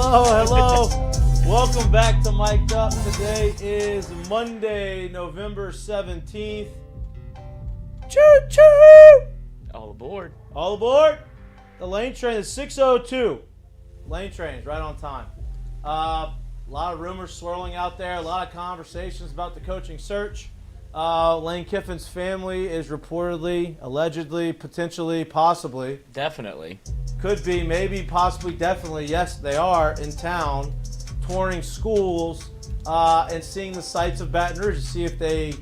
Hello. Welcome back to Mik'd. Today is Monday, November 17th. Choo-choo! All aboard. All aboard. The Lane train is 6:02. Lane train is right on time. A lot of rumors swirling out there. A lot of conversations about the coaching search. Lane Kiffin's family is reportedly, allegedly, potentially, possibly. Definitely. Could be, maybe, possibly, definitely. Yes, they are in town, touring schools and seeing the sights of Baton Rouge to see if they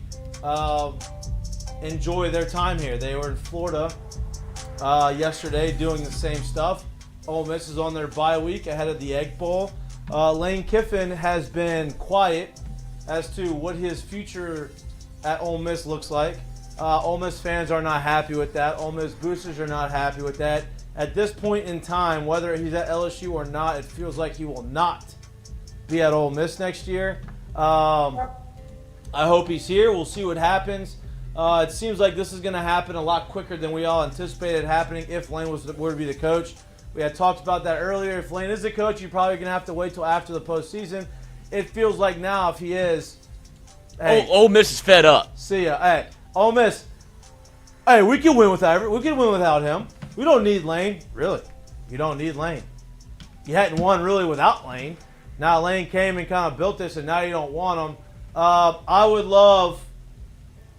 enjoy their time here. They were in Florida yesterday doing the same stuff. Ole Miss is on their bye week ahead of the Egg Bowl. Lane Kiffin has been quiet as to what his future at Ole Miss looks like. Ole Miss fans are not happy with that. Ole Miss boosters are not happy with that. At this point in time, whether he's at LSU or not, it feels like he will not be at Ole Miss next year. I hope he's here. We'll see what happens. It seems like this is going to happen a lot quicker than we all anticipated happening if Lane were to be the coach. We had talked about that earlier. If Lane is the coach, you're probably going to have to wait till after the postseason. It feels like now if he is, hey, Ole Miss is fed up. see ya. Hey, Ole Miss. Hey, we can win without him. We don't need Lane. Really, you don't need Lane. You hadn't won really without Lane. Now Lane came and kind of built this, and now you don't want him. I would love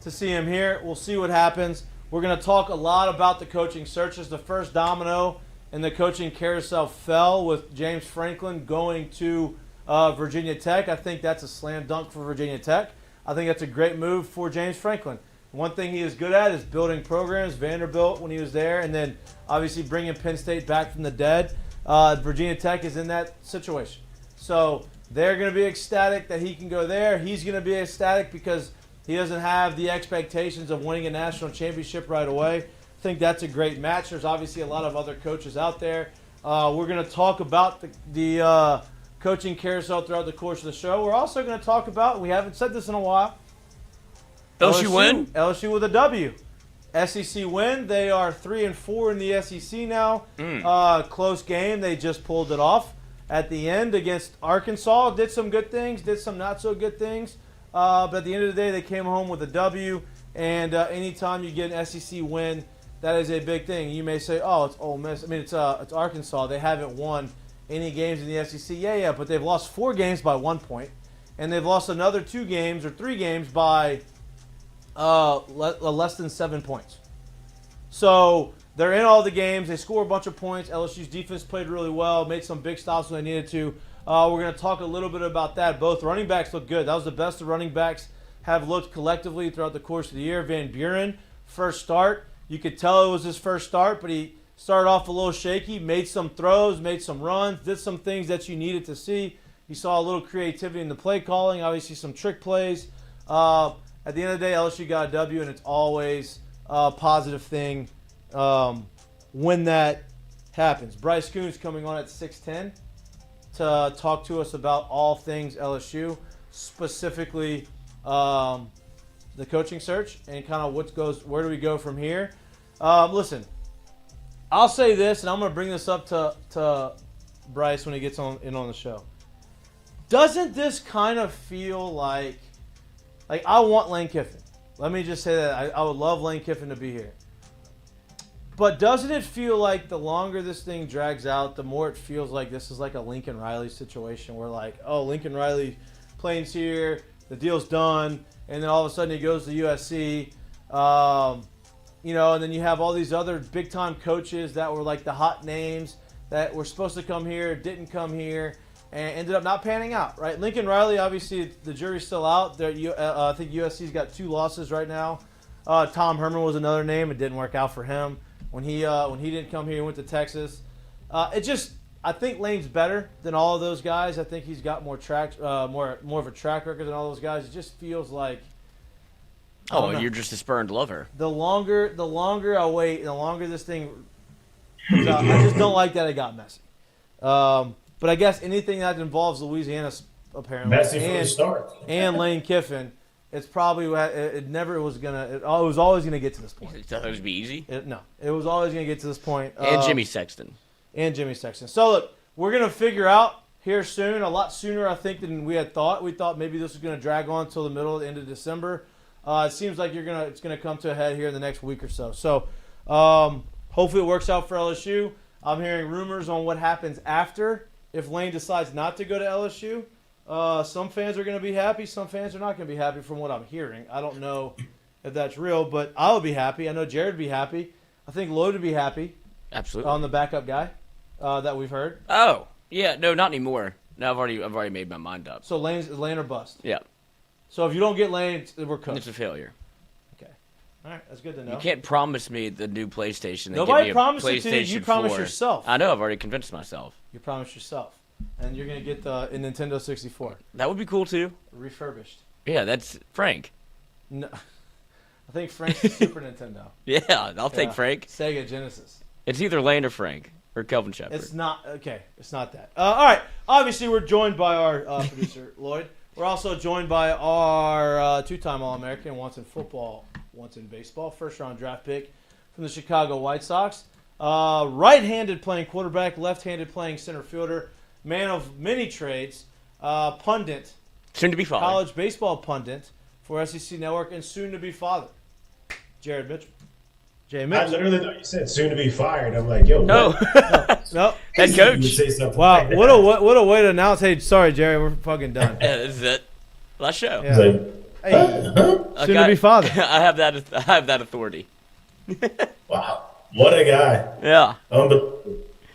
to see him here. We'll see what happens. We're going to talk a lot about the coaching searches. The first domino in the coaching carousel fell with James Franklin going to Virginia Tech. I think that's a slam dunk for Virginia Tech. I think that's a great move for James Franklin. One thing he is good at is building programs. Vanderbilt when he was there, and then obviously bringing Penn State back from the dead. Virginia Tech is in that situation. So they're going to be ecstatic that he can go there. He's going to be ecstatic because he doesn't have the expectations of winning a national championship right away. I think that's a great match. There's obviously a lot of other coaches out there. We're going to talk about the coaching carousel throughout the course of the show. We're also going to talk about, we haven't said this in a while, LSU win? LSU with a W. SEC win. They are 3-4 in the SEC now. Close game. They just pulled it off at the end against Arkansas. Did some good things, did some not so good things. But at the end of the day, they came home with a W. And anytime you get an SEC win, that is a big thing. You may say, oh, it's Ole Miss. I mean, it's Arkansas. They haven't won any games in the SEC. Yeah, but they've lost 4 games by 1 point. And they've lost another 2 games or 3 games by less than 7 points. So they're in all the games. They score a bunch of points. LSU's defense played really well, made some big stops when they needed to. We're going to talk a little bit about that. Both running backs look good. That was the best the running backs have looked collectively throughout the course of the year. Van Buren, first start. You could tell it was his first start, but he started off a little shaky, made some throws, made some runs, did some things that you needed to see. You saw a little creativity in the play calling, obviously some trick plays. At the end of the day, LSU got a W, and it's always a positive thing when that happens. Bryce Coons coming on at 6:10 to talk to us about all things LSU, specifically the coaching search and kind of where do we go from here. Listen, I'll say this, and I'm going to bring this up to Bryce when he gets in on the show. Doesn't this kind of feel like I want Lane Kiffin. Let me just say that. I would love Lane Kiffin to be here. But doesn't it feel like the longer this thing drags out, the more it feels like this is like a Lincoln Riley situation where Lincoln Riley playing's here, the deal's done, and then all of a sudden he goes to USC. And then you have all these other big-time coaches that were like the hot names that were supposed to come here, didn't come here, and ended up not panning out, right? Lincoln Riley, obviously, the jury's still out. I think USC's got 2 losses right now. Tom Herman was another name. It didn't work out for him when he didn't come here. He went to Texas. I think Lane's better than all of those guys. I think he's got more of a track record than all those guys. It just feels like. You're just a spurned lover. The longer I wait, the longer this thing comes out. I just don't like that it got messy. But I guess anything that involves Louisiana, apparently, messy from the start, and Lane Kiffin, it's probably it was always gonna get to this point. You thought it would be easy? No, it was always gonna get to this point. And Jimmy Sexton. So look, we're gonna figure out here soon, a lot sooner, I think, than we had thought. We thought maybe this was going to drag on until the middle, the end of December. It seems like it's going to come to a head here in the next week or so. So hopefully it works out for LSU. I'm hearing rumors on what happens after if Lane decides not to go to LSU. Some fans are going to be happy. Some fans are not going to be happy from what I'm hearing. I don't know if that's real, but I would be happy. I know Jared would be happy. I think Lloyd would be happy. Absolutely. On the backup guy that we've heard. Oh, yeah. No, not anymore. No, I've already made my mind up. So Lane or bust? Yeah. So if you don't get Lane, we're cooked. It's a failure. Okay. All right. That's good to know. You can't promise me the new PlayStation. Nobody promised it to you. You promised yourself. I know. I've already convinced myself. You promised yourself. And you're going to get a Nintendo 64. That would be cool, too. Refurbished. Yeah, that's Frank. No. I think Frank's Super Nintendo. Yeah, I'll take Frank. Sega Genesis. It's either Lane or Frank or Kelvin Shepherd. It's not. Okay, it's not that. All right. Obviously, we're joined by our producer, Lloyd. We're also joined by our two-time All-American, once in football, once in baseball, first-round draft pick from the Chicago White Sox. Right-handed playing quarterback, left-handed playing center fielder, man of many trades, pundit. Soon to be father. College baseball pundit for SEC Network, and soon-to-be father, Jared Mitchell. Jay Mitchell. I literally thought you said soon to be fired. I'm like, yo, no. No. Head coach. Wow, what a way to announce. Hey, sorry, Jerry, we're fucking done. Yeah, this is it. Last show. Yeah. Like, Hey, soon to be father. I have that authority. wow, what a guy. Yeah. But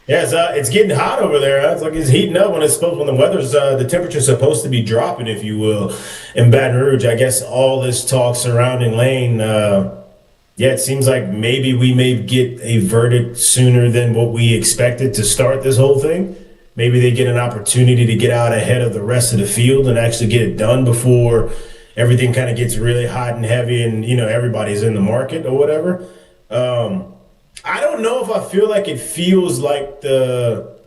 yeah, it's getting hot over there. Huh? It's like it's heating up when the weather's the temperature's supposed to be dropping, if you will, in Baton Rouge. I guess all this talk surrounding Lane. Yeah, it seems like maybe we may get a verdict sooner than what we expected to start this whole thing. Maybe they get an opportunity to get out ahead of the rest of the field and actually get it done before everything kind of gets really hot and heavy and, everybody's in the market or whatever. I don't know if I feel like it feels like the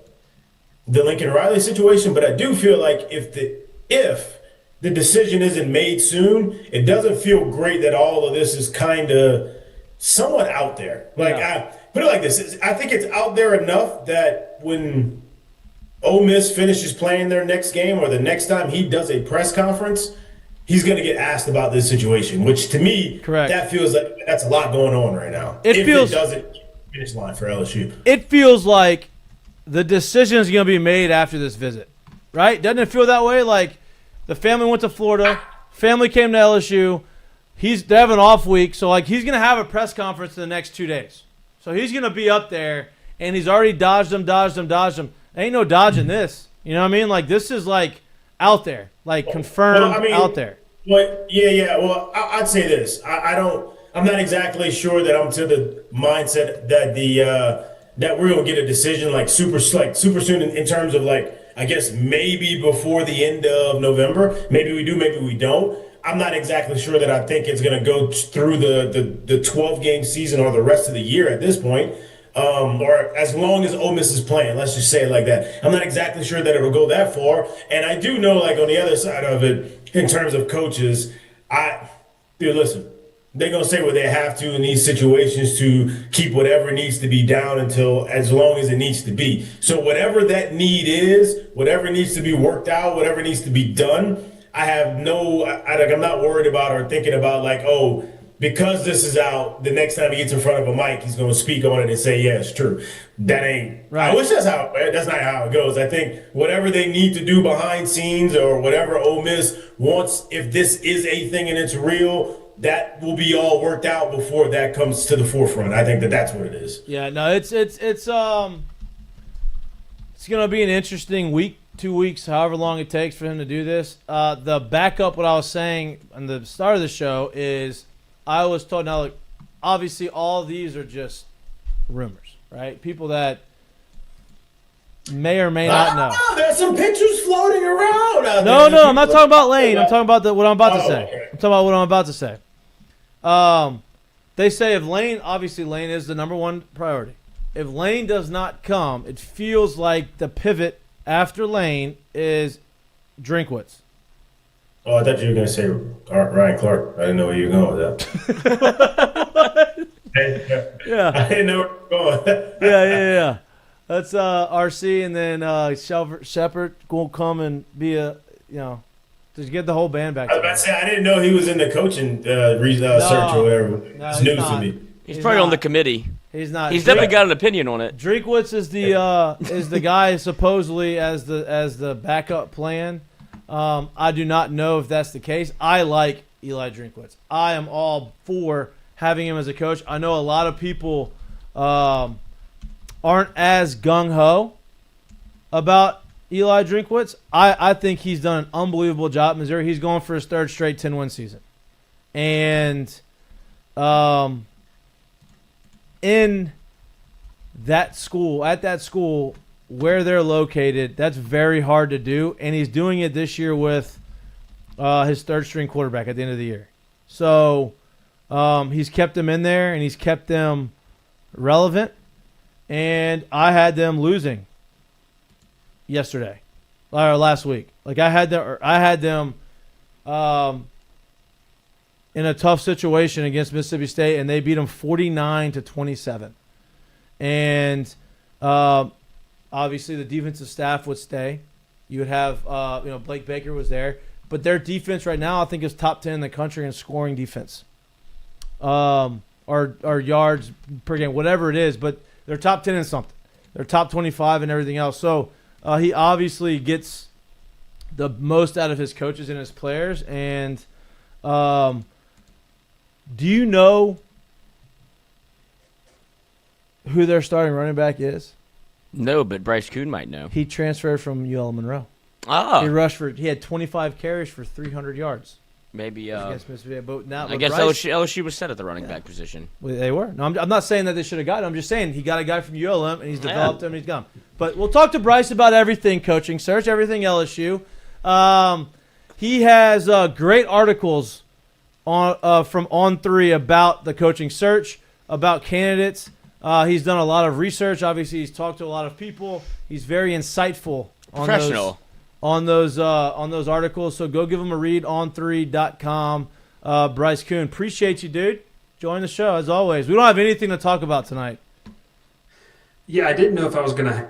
Lincoln Riley situation, but I do feel like if the decision isn't made soon, it doesn't feel great that all of this is kind of somewhat out there. Like, I put it like this. I think it's out there enough that when Ole Miss finishes playing their next game or the next time he does a press conference, he's going to get asked about this situation, which to me, that feels like that's a lot going on right now. It doesn't finish line for LSU. It feels like the decision is going to be made after this visit, right? Doesn't it feel that way? Like the family went to Florida, family came to LSU. They have an off week, so he's going to have a press conference in the next 2 days. So he's going to be up there, and he's already dodged them. Ain't no dodging this. You know what I mean? Like this is out there, confirmed out there. Well, yeah. Well, I'd say this. I'm not exactly sure that I'm to the mindset that that we're gonna get a decision super soon in terms of I guess maybe before the end of November. Maybe we do, maybe we don't. I'm not exactly sure that I think it's going to go through the 12-game season or the rest of the year at this point, or as long as Ole Miss is playing. Let's just say it like that. I'm not exactly sure that it'll go that far. And I do know, on the other side of it, in terms of coaches, listen, they're going to say what they have to in these situations to keep whatever needs to be down until as long as it needs to be. So whatever that need is, whatever needs to be worked out, whatever needs to be done, I'm not worried about or thinking about because this is out, the next time he gets in front of a mic, he's going to speak on it and say, yeah, it's true. That ain't right. I wish that's not how it goes. I think whatever they need to do behind scenes or whatever Ole Miss wants, if this is a thing and it's real, that will be all worked out before that comes to the forefront. I think that's what it is. Yeah, no, it's going to be an interesting week. 2 weeks, however long it takes for him to do this. The backup, what I was saying on the start of the show is I was told, now look, obviously all these are just rumors, right? People that may or may not know. There's some pictures floating around out there. No, I'm not talking about Lane. I'm talking about what I'm about to say. Okay. I'm talking about what I'm about to say. They say if Lane is the number one priority. If Lane does not come, it feels like the pivot after Lane is Drinkwitz. Oh, I thought you were going to say Ryan Clark. I didn't know where you were going with that. Yeah. I didn't know where you were going. Yeah. That's RC, and then Shepard will come and be to get the whole band back. I was about to say, I didn't know he was in the coaching search or whatever. No, it's news to me. He's probably on the committee. He's not. He's definitely got an opinion on it. Drinkwitz is the guy supposedly as the backup plan. I do not know if that's the case. I like Eli Drinkwitz. I am all for having him as a coach. I know a lot of people aren't as gung-ho about Eli Drinkwitz. I think he's done an unbelievable job in Missouri. He's going for his third straight 10-win season. And in that school, at that school where they're located, that's very hard to do. And he's doing it this year with his third-string quarterback at the end of the year. So he's kept them in there, and he's kept them relevant. And I had them losing yesterday or last week. Like I had them in a tough situation against Mississippi State, and they beat them 49-27. And obviously the defensive staff would stay. You would have Blake Baker was there, but their defense right now I think is top 10 in the country in scoring defense, or yards per game, whatever it is. But they're top 10 in something. They're top 25 and everything else. So he obviously gets the most out of his coaches and his players. And do you know who their starting running back is? No, but Bryce Kuhn might know. He transferred from UL Monroe. Oh. He had 25 carries for 300 yards. Maybe. Against Mississippi. I guess LSU was set at the running back position. Well, they were. No, I'm not saying that they should have got him. I'm just saying he got a guy from ULM, and he's developed him, and he's gone. But we'll talk to Bryce about everything coaching search, everything LSU. He has great articles from On3 about the coaching search, about candidates. He's done a lot of research. Obviously, he's talked to a lot of people. He's very insightful on those articles. So go give him a read, on3.com. Bryce Kuhn, appreciate you, dude. Join the show as always. We don't have anything to talk about tonight. Yeah, I didn't know if I was going to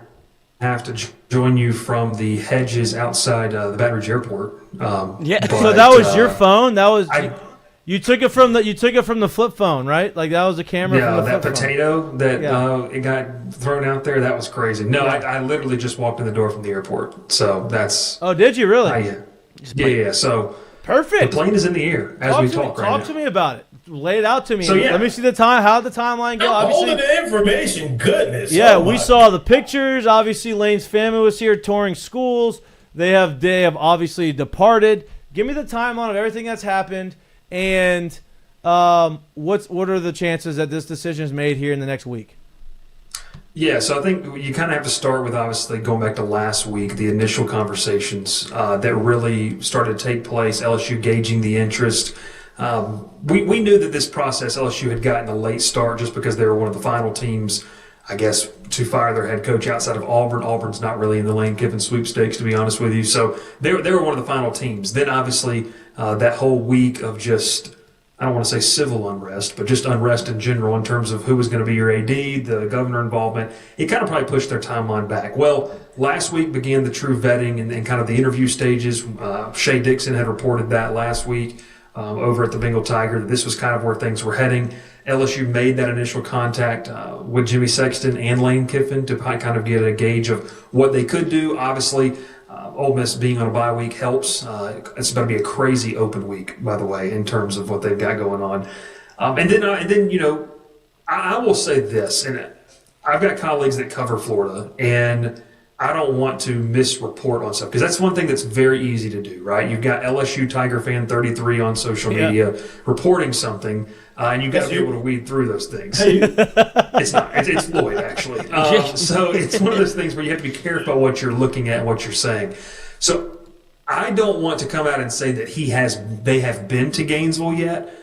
have to join you from the hedges outside the Baton Rouge airport. Yeah. So that was your phone. That was. You took it from the flip phone, right? Like that was a camera. Yeah, from the that flip potato phone. that it got thrown out there. That was crazy. No, I literally just walked in the door from the airport. So that's. Oh, did you really? Yeah. So perfect. The plane is in the air as we talk right now. Talk to me about it. Lay it out to me. So, yeah. Let me see the time. How did the timeline go? I'm holding the information. Goodness. Yeah, we saw the pictures. Obviously, Lane's family was here touring schools. They have obviously departed. Give me the timeline of everything that's happened, and what are the chances that this decision is made here in the next week? Yeah, so I think you kind of have to start with obviously going back to last week, the initial conversations that really started to take place, LSU gauging the interest. We knew that this process, LSU had gotten a late start just because they were one of the final teams, I guess, to fire their head coach outside of Auburn. Auburn's not really in the Lane Kiffin sweepstakes, to be honest with you. So they were one of the final teams. Then obviously that whole week of just, I don't want to say civil unrest, but just unrest in general in terms of who was going to be your AD, the governor involvement, it kind of probably pushed their timeline back. Well, last week began the true vetting and kind of the interview stages. Shea Dixon had reported that last week over at the Bengal Tiger, that this was kind of where things were heading. LSU made that initial contact with Jimmy Sexton and Lane Kiffin to kind of get a gauge of what they could do. Obviously, Ole Miss being on a bye week helps. It's about to be a crazy open week, by the way, in terms of what they've got going on. And then you know, I will say this, and I've got colleagues that cover Florida, and I don't want to misreport on stuff because that's one thing that's very easy to do, right? You've got LSU Tiger Fan 33 on social media reporting something, and you've got to be able to weed through those things. It's not. It's Lloyd, actually. So it's one of those things where you have to be careful what you're looking at and what you're saying. So I don't want to come out and say that they have been to Gainesville yet.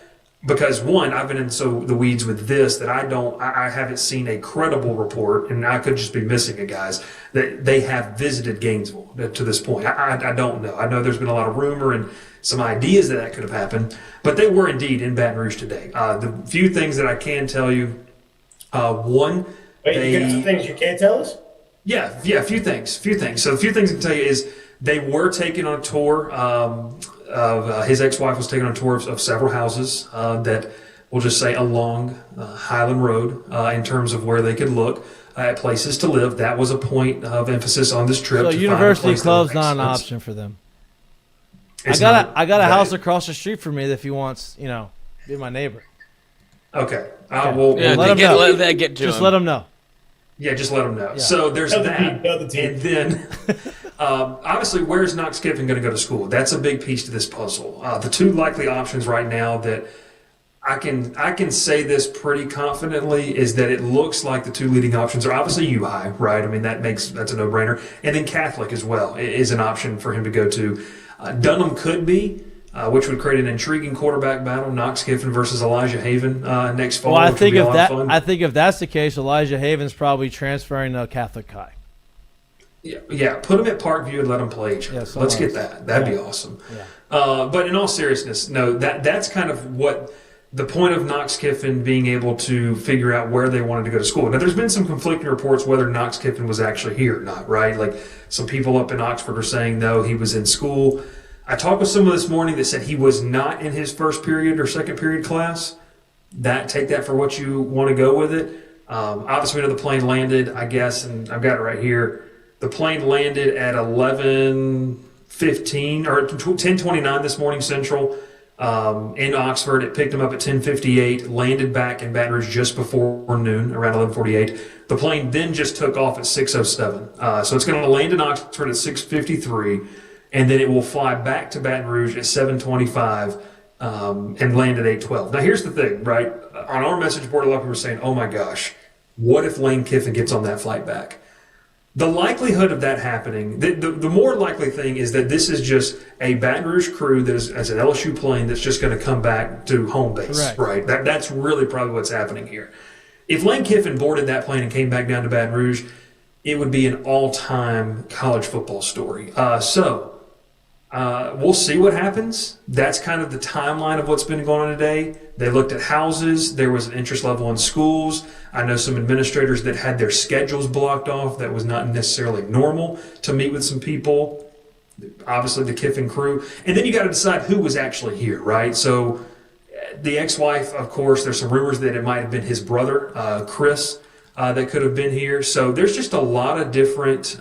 Because one, I've been in the weeds with this that I haven't seen a credible report, and I could just be missing it, guys, that they have visited Gainesville to this point. I don't know. I know there's been a lot of rumor and some ideas that could have happened, but they were indeed in Baton Rouge today. The few things that I can tell you, one, you got some things you can't tell us? A few things. So a few things I can tell you is they were taken on a tour. His ex-wife was taken on a tour of several houses that we'll just say along Highland Road in terms of where they could look at places to live. That was a point of emphasis on this trip. So University Club's not an option for them. I got a house across the street from me that if he wants, be my neighbor. Okay. Let him know. Yeah, just let them know. Yeah. So there's that. And then, obviously, where's Knox Kiffin going to go to school? That's a big piece to this puzzle. The two likely options right now that I can say this pretty confidently is that it looks like the two leading options are obviously U-High, right? I mean, that's a no-brainer. And then Catholic as well is an option for him to go to. Dunham could be. Which would create an intriguing quarterback battle, Knox Kiffin versus Elijah Haven next fall. Well, I think if that's the case, Elijah Haven's probably transferring to Catholic High. Yeah. Put him at Parkview and let him play each other. Let's get that. That'd be awesome. Yeah. But in all seriousness, no, that's kind of what the point of Knox Kiffin being able to figure out where they wanted to go to school. Now, there's been some conflicting reports whether Knox Kiffin was actually here or not, right? Like some people up in Oxford are saying, no, he was in school. I talked with someone this morning that said he was not in his first period or second period class. Take that for what you want to go with it. Obviously, we know the plane landed, I guess, and I've got it right here. The plane landed at 11:15 or 10:29 this morning Central in Oxford. It picked him up at 10:58, landed back in Baton Rouge just before noon, around 11:48. The plane then just took off at 6:07. So it's going to land in Oxford at 6:53. And then it will fly back to Baton Rouge at 7:25 and land at 8:12. Now, here's the thing, right? On our message board, a lot of people were saying, oh, my gosh, what if Lane Kiffin gets on that flight back? The likelihood of that happening, the more likely thing is that this is just a Baton Rouge crew that is as an LSU plane that's just going to come back to home base, right? That's really probably what's happening here. If Lane Kiffin boarded that plane and came back down to Baton Rouge, it would be an all-time college football story. We'll see what happens. That's kind of the timeline of what's been going on today. They looked at houses. There was an interest level in schools. I know some administrators that had their schedules blocked off. That was not necessarily normal to meet with some people. Obviously, the Kiffin crew. And then you got to decide who was actually here, right? So the ex-wife, of course, there's some rumors that it might have been his brother, Chris, that could have been here. So there's just a lot of different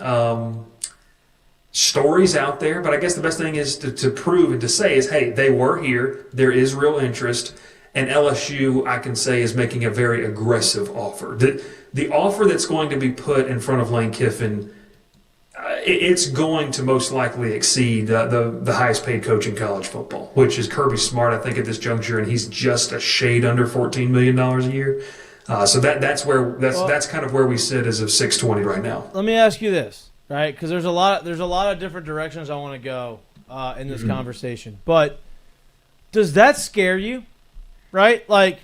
stories out there, but I guess the best thing is to prove and to say is, hey, they were here, there is real interest, and LSU, I can say, is making a very aggressive offer. The offer that's going to be put in front of Lane Kiffin, it's going to most likely exceed the highest paid coach in college football, which is Kirby Smart, I think, at this juncture, and he's just a shade under $14 million a year. So that's kind of where we sit as of 6/20 right now. Let me ask you this. Right, because there's a lot of different directions I want to go in this conversation. But does that scare you? Right, like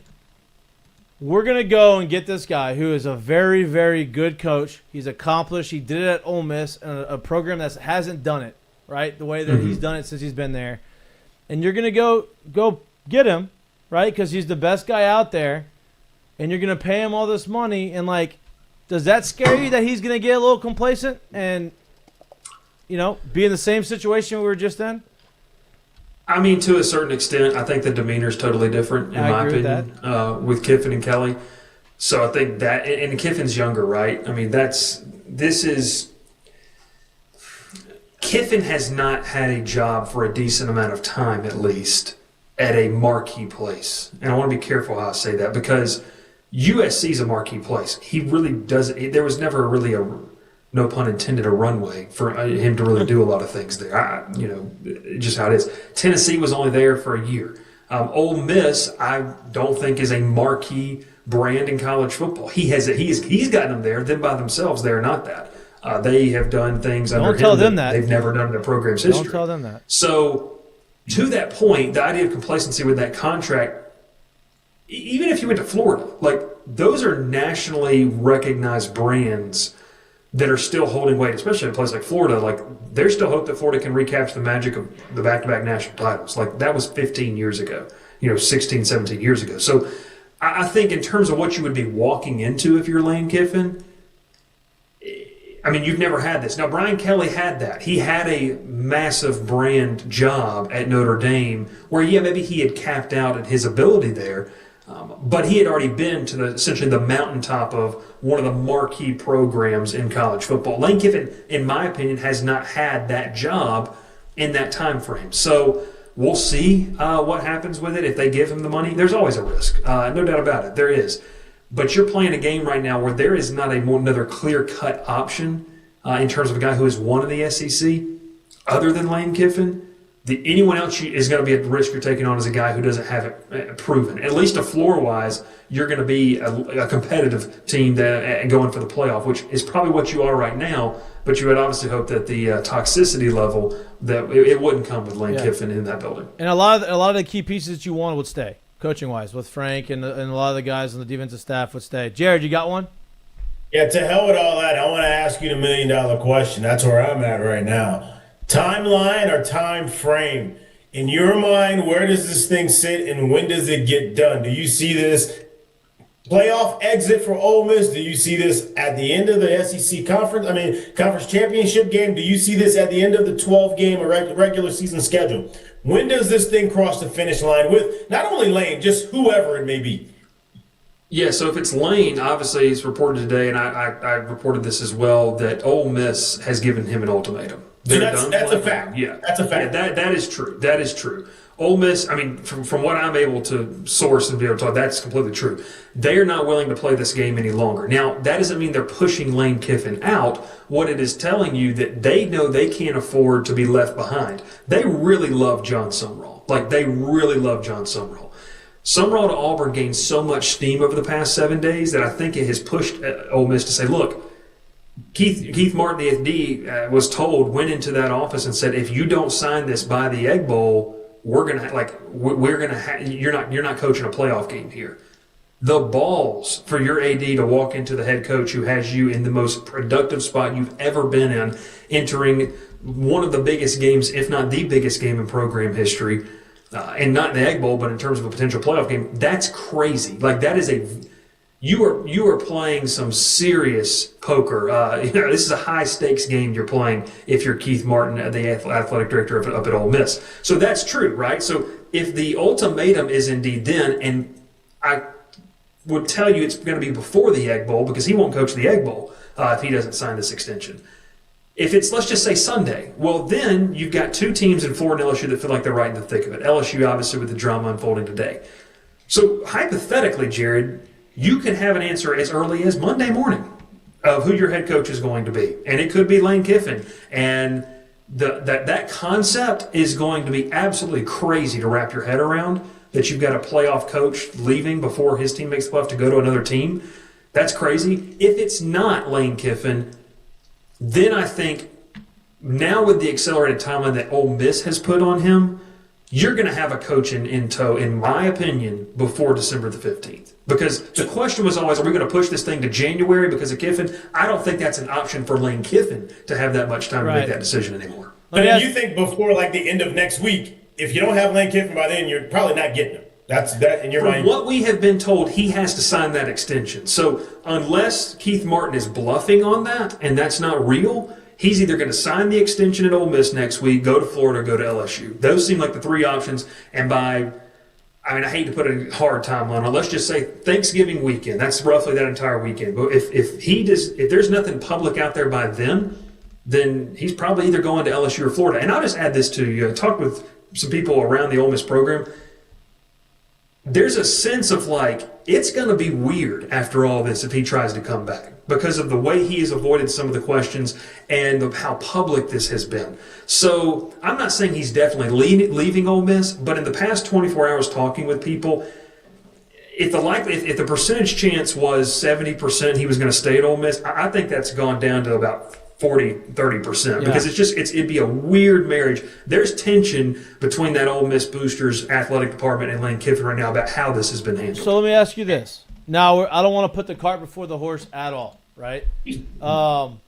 we're gonna go and get this guy who is a very, very good coach. He's accomplished. He did it at Ole Miss, a program that hasn't done it right the way that he's done it since he's been there. And you're gonna go get him, right? Because he's the best guy out there, and you're gonna pay him all this money and like. Does that scare you that he's going to get a little complacent and, be in the same situation we were just in? I mean, to a certain extent, I think the demeanor is totally different, in my opinion, with Kiffin and Kelly. So I think that, and Kiffin's younger, right? I mean, Kiffin has not had a job for a decent amount of time, at least, at a marquee place. And I want to be careful how I say that because USC is a marquee place. He really doesn't. There was never really no pun intended, a runway for him to really do a lot of things there. Just how it is. Tennessee was only there for a year. Ole Miss, I don't think is a marquee brand in college football. He's gotten them there. Them by themselves, they're not that. They have done things under him. Don't tell them that they've never done in their program's history. Don't tell them that. So, to that point, the idea of complacency with that contract. Even if you went to Florida, like those are nationally recognized brands that are still holding weight, especially in a place like Florida. Like there's still hope that Florida can recapture the magic of the back-to-back national titles. Like that was 15 years ago, 16, 17 years ago. So I think in terms of what you would be walking into if you're Lane Kiffin, I mean, you've never had this. Now, Brian Kelly had that. He had a massive brand job at Notre Dame where, yeah, maybe he had capped out at his ability there, but he had already been to essentially the mountaintop of one of the marquee programs in college football. Lane Kiffin, in my opinion, has not had that job in that time frame. So we'll see what happens with it if they give him the money. There's always a risk, no doubt about it. There is. But you're playing a game right now where there is not another clear-cut option in terms of a guy who has won in the SEC other than Lane Kiffin. Anyone else is going to be at the risk you're taking on as a guy who doesn't have it proven. At least a floor-wise, you're going to be a competitive team going for the playoff, which is probably what you are right now. But you would obviously hope that the toxicity level, that it wouldn't come with Lane Kiffin in that building. And a lot of the key pieces that you wanted would stay, coaching-wise, with Frank and a lot of the guys on the defensive staff would stay. Jared, you got one? Yeah, to hell with all that. I want to ask you the $1,000,000 question. That's where I'm at right now. Timeline or time frame? In your mind, where does this thing sit and when does it get done? Do you see this playoff exit for Ole Miss? Do you see this at the end of the SEC conference championship game? Do you see this at the end of the 12-game regular season schedule? When does this thing cross the finish line with not only Lane, just whoever it may be? Yeah, so if it's Lane, obviously it's reported today, and I reported this as well, that Ole Miss has given him an ultimatum. So that's a fact. Yeah, that's a fact. Yeah, that is true. That is true. Ole Miss, I mean, from what I'm able to source and be able to talk, that's completely true. They are not willing to play this game any longer. Now, that doesn't mean they're pushing Lane Kiffin out. What it is telling you that they know they can't afford to be left behind. They really love John Sumrall. Like, they really love John Sumrall. Sumrall to Auburn gained so much steam over the past 7 days that I think it has pushed Ole Miss to say, look, Keith Martin, the FD, went into that office and said, if you don't sign this by the Egg Bowl, you're not coaching a playoff game here. The balls for your AD to walk into the head coach who has you in the most productive spot you've ever been in, entering one of the biggest games, if not the biggest game in program history, and not in the Egg Bowl, but in terms of a potential playoff game. That's crazy. Like, that is you are playing some serious poker. This is a high stakes game you're playing if you're Keith Martin, the athletic director up at Ole Miss. So that's true, right? So if the ultimatum is indeed then, and I would tell you it's going to be before the Egg Bowl because he won't coach the Egg Bowl if he doesn't sign this extension. If it's, let's just say, Sunday, well, then you've got two teams in Florida and LSU that feel like they're right in the thick of it. LSU, obviously, with the drama unfolding today. So hypothetically, Jared, you can have an answer as early as Monday morning of who your head coach is going to be. And it could be Lane Kiffin. And that concept is going to be absolutely crazy to wrap your head around, that you've got a playoff coach leaving before his team makes the playoff to go to another team. That's crazy. If it's not Lane Kiffin, then I think now with the accelerated timeline that Ole Miss has put on him, you're going to have a coach in tow, in my opinion, before December the 15th. Because the question was always, are we going to push this thing to January because of Kiffin? I don't think that's an option for Lane Kiffin to have that much time to make that decision anymore. But if you think before like the end of next week, if you don't have Lane Kiffin by then, you're probably not getting him. That's that in your mind. From what we have been told, he has to sign that extension. So unless Keith Martin is bluffing on that, and that's not real, he's either going to sign the extension at Ole Miss next week, go to Florida, or go to LSU. Those seem like the three options. And I hate to put a hard timeline on it. Let's just say Thanksgiving weekend. That's roughly that entire weekend. But if there's nothing public out there by then he's probably either going to LSU or Florida. And I'll just add this to you. I talked with some people around the Ole Miss program. There's a sense of like, it's going to be weird after all this if he tries to come back because of the way he has avoided some of the questions and how public this has been. So I'm not saying he's definitely leaving Ole Miss, but in the past 24 hours talking with people, if the percentage chance was 70% he was going to stay at Ole Miss, I think that's gone down to about 30% because it'd be a weird marriage. There's tension between that Ole Miss boosters athletic department and Lane Kiffin right now about how this has been handled. So let me ask you this. Now, I don't want to put the cart before the horse at all, right? But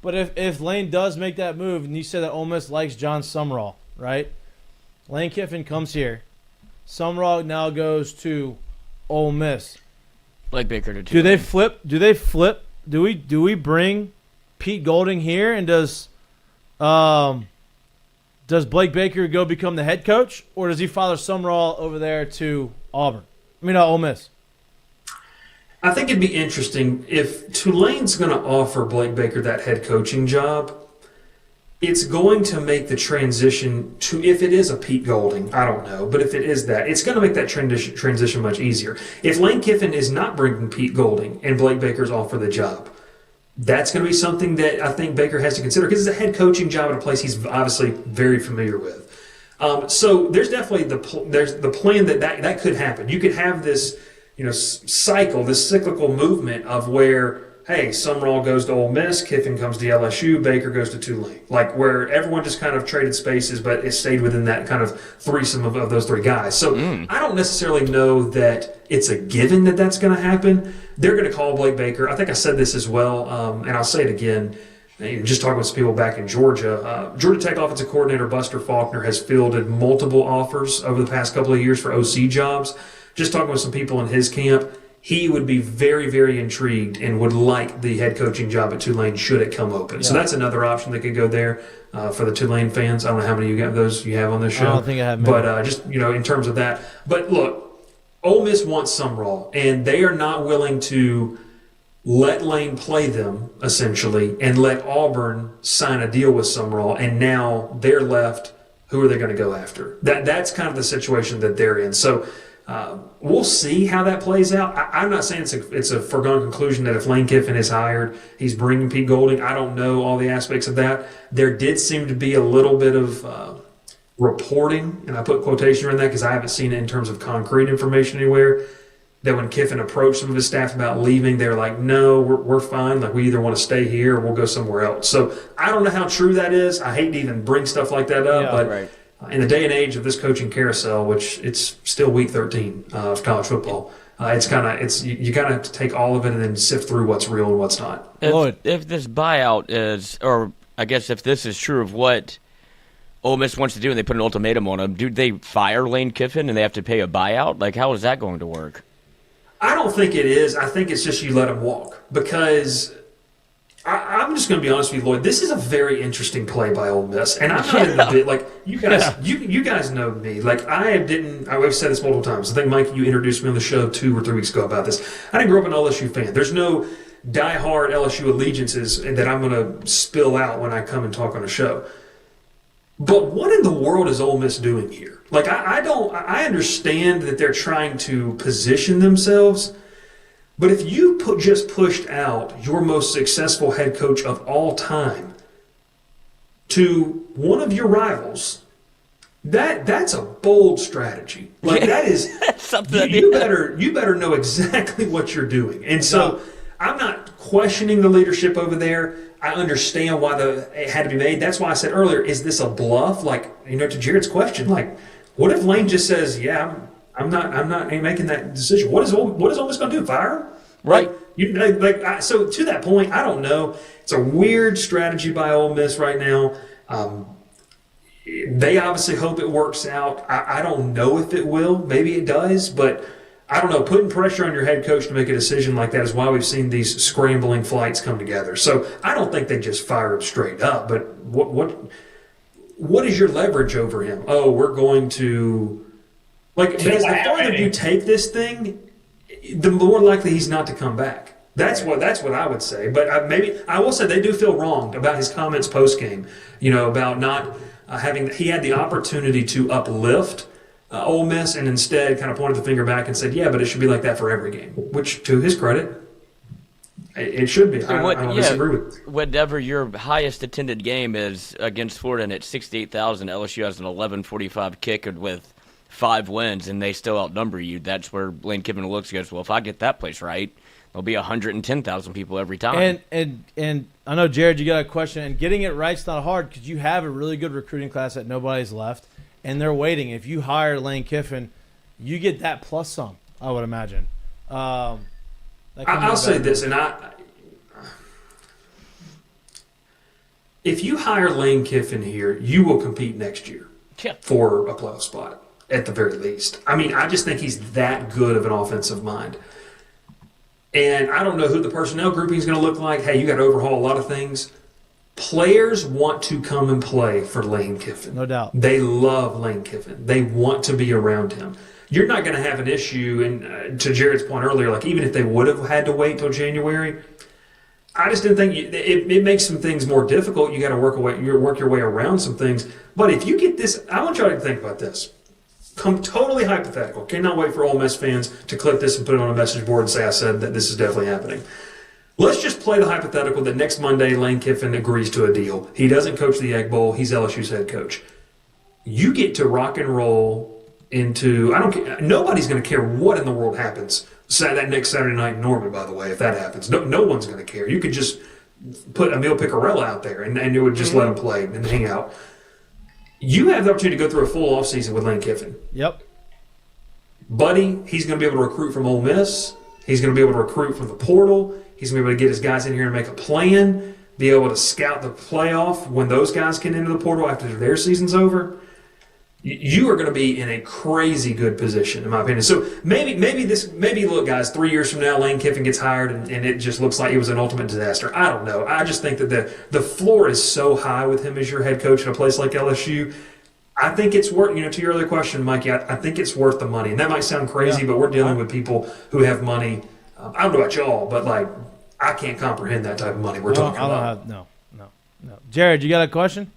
if Lane does make that move, and you said that Ole Miss likes John Sumrall, right? Lane Kiffin comes here. Sumrall now goes to Ole Miss. Like Baker to Do they flip? Do we bring Pete Golding here, and does Blake Baker go become the head coach, or does he follow Summerall over there to Ole Miss? I think it'd be interesting if Tulane's going to offer Blake Baker that head coaching job. It's going to make the transition to, if it is a Pete Golding, I don't know, but if it is that, it's going to make that transition much easier. If Lane Kiffin is not bringing Pete Golding and Blake Baker's offer the job, that's going to be something that I think Baker has to consider, because it's a head coaching job at a place he's obviously very familiar with. So there's definitely the plan that could happen. You could have this cycle, this cyclical movement of where, hey, Summerall goes to Ole Miss, Kiffin comes to LSU, Baker goes to Tulane. Like where everyone just kind of traded spaces, but it stayed within that kind of threesome of those three guys. So I don't necessarily know that it's a given that that's going to happen. They're going to call Blake Baker. I think I said this as well, and I'll say it again. Just talking with some people back in Georgia. Georgia Tech offensive coordinator Buster Faulkner has fielded multiple offers over the past couple of years for OC jobs. Just talking with some people in his camp, he would be very, very intrigued and would like the head coaching job at Tulane should it come open. Yeah. So that's another option that could go there for the Tulane fans. I don't know how many you have on this show. I don't think I have many. But just, in terms of that. But look, Ole Miss wants Summerall, and they are not willing to let Lane play them, essentially, and let Auburn sign a deal with Summerall, and now they're left. Who are they going to go after? That's kind of the situation that they're in. So we'll see how that plays out. I'm not saying it's a foregone conclusion that if Lane Kiffin is hired, he's bringing Pete Golding. I don't know all the aspects of that. There did seem to be a little bit of reporting, and I put quotation around that because I haven't seen it in terms of concrete information anywhere, that when Kiffin approached some of his staff about leaving, they're like, no, we're fine. Like, we either want to stay here or we'll go somewhere else. So I don't know how true that is. I hate to even bring stuff like that up, but right. In the day and age of this coaching carousel, which it's still week 13 of college football, you kind of have to take all of it and then sift through what's real and what's not. If this buyout is, or I guess if this is true of what Ole Miss wants to do and they put an ultimatum on him, do they fire Lane Kiffin and they have to pay a buyout? Like, how is that going to work? I don't think it is. I think it's just you let him walk, because I'm just going to be honest with you, Lloyd. This is a very interesting play by Ole Miss, and I'm not in the bit like you guys. You guys know me. Like I've said this multiple times. I think Mike, you introduced me on the show 2 or 3 weeks ago about this. I didn't grow up an LSU fan. There's no diehard LSU allegiances that I'm going to spill out when I come and talk on a show. But what in the world is Ole Miss doing here? Like I understand that they're trying to position themselves. But if you just pushed out your most successful head coach of all time to one of your rivals, that's a bold strategy. Like that is something. You better know exactly what you're doing. And so I'm not questioning the leadership over there. I understand why it had to be made. That's why I said earlier, is this a bluff? Like, to Jared's question, like, what if Lane just says, yeah, I'm not making that decision. What is Ole Miss going to do? Fire him? Right. So to that point, I don't know. It's a weird strategy by Ole Miss right now. They obviously hope it works out. I don't know if it will. Maybe it does, but I don't know. Putting pressure on your head coach to make a decision like that is why we've seen these scrambling flights come together. So I don't think they just fire him straight up. But what is your leverage over him? Oh, we're going to because the farther you take this thing, the more likely he's not to come back. That's what I would say. But maybe I will say they do feel wronged about his comments post game. About not having. He had the opportunity to uplift Ole Miss and instead kind of pointed the finger back and said, "Yeah, but it should be like that for every game." Which, to his credit, it should be. I don't disagree with it. Whatever your highest attended game is against Florida, and it's 68,000, LSU has an 11:45 kick with 5 wins, and they still outnumber you. That's where Lane Kiffin looks and goes, well, if I get that place right, there'll be 110,000 people every time. And I know, Jared, you got a question, and getting it right's not hard because you have a really good recruiting class that nobody's left, and they're waiting. If you hire Lane Kiffin, you get that plus some, I would imagine. I'll say this, and if you hire Lane Kiffin here, you will compete next year for a playoff spot. At the very least. I mean, I just think he's that good of an offensive mind. And I don't know who the personnel grouping is going to look like. Hey, you got to overhaul a lot of things. Players want to come and play for Lane Kiffin. No doubt. They love Lane Kiffin. They want to be around him. You're not going to have an issue, and to Jared's point earlier, like even if they would have had to wait till January, I just didn't think it makes some things more difficult. You got to work your way around some things. But if you get this, I want y'all to think about this. Come totally hypothetical. Cannot wait for Ole Miss fans to clip this and put it on a message board and say I said that this is definitely happening. Let's just play the hypothetical that next Monday Lane Kiffin agrees to a deal. He doesn't coach the Egg Bowl. He's LSU's head coach. You get to rock and roll into, I don't care, nobody's going to care what in the world happens that next Saturday night in Norman, by the way, if that happens. No one's going to care. You could just put Emil Picarella out there and it would just let him play and hang out. You have the opportunity to go through a full offseason with Lane Kiffin. Yep. Buddy, he's going to be able to recruit from Ole Miss. He's going to be able to recruit from the portal. He's going to be able to get his guys in here and make a plan, be able to scout the playoff when those guys get into the portal after their season's over. You are going to be in a crazy good position, in my opinion. So maybe look, guys, 3 years from now, Lane Kiffin gets hired and it just looks like it was an ultimate disaster. I don't know. I just think that the floor is so high with him as your head coach at a place like LSU. I think it's worth, to your other question, Mikey, I think it's worth the money. And that might sound crazy, but we're dealing with people who have money. I don't know about y'all, but I can't comprehend that type of money we're talking about. No. Jared, you got a question?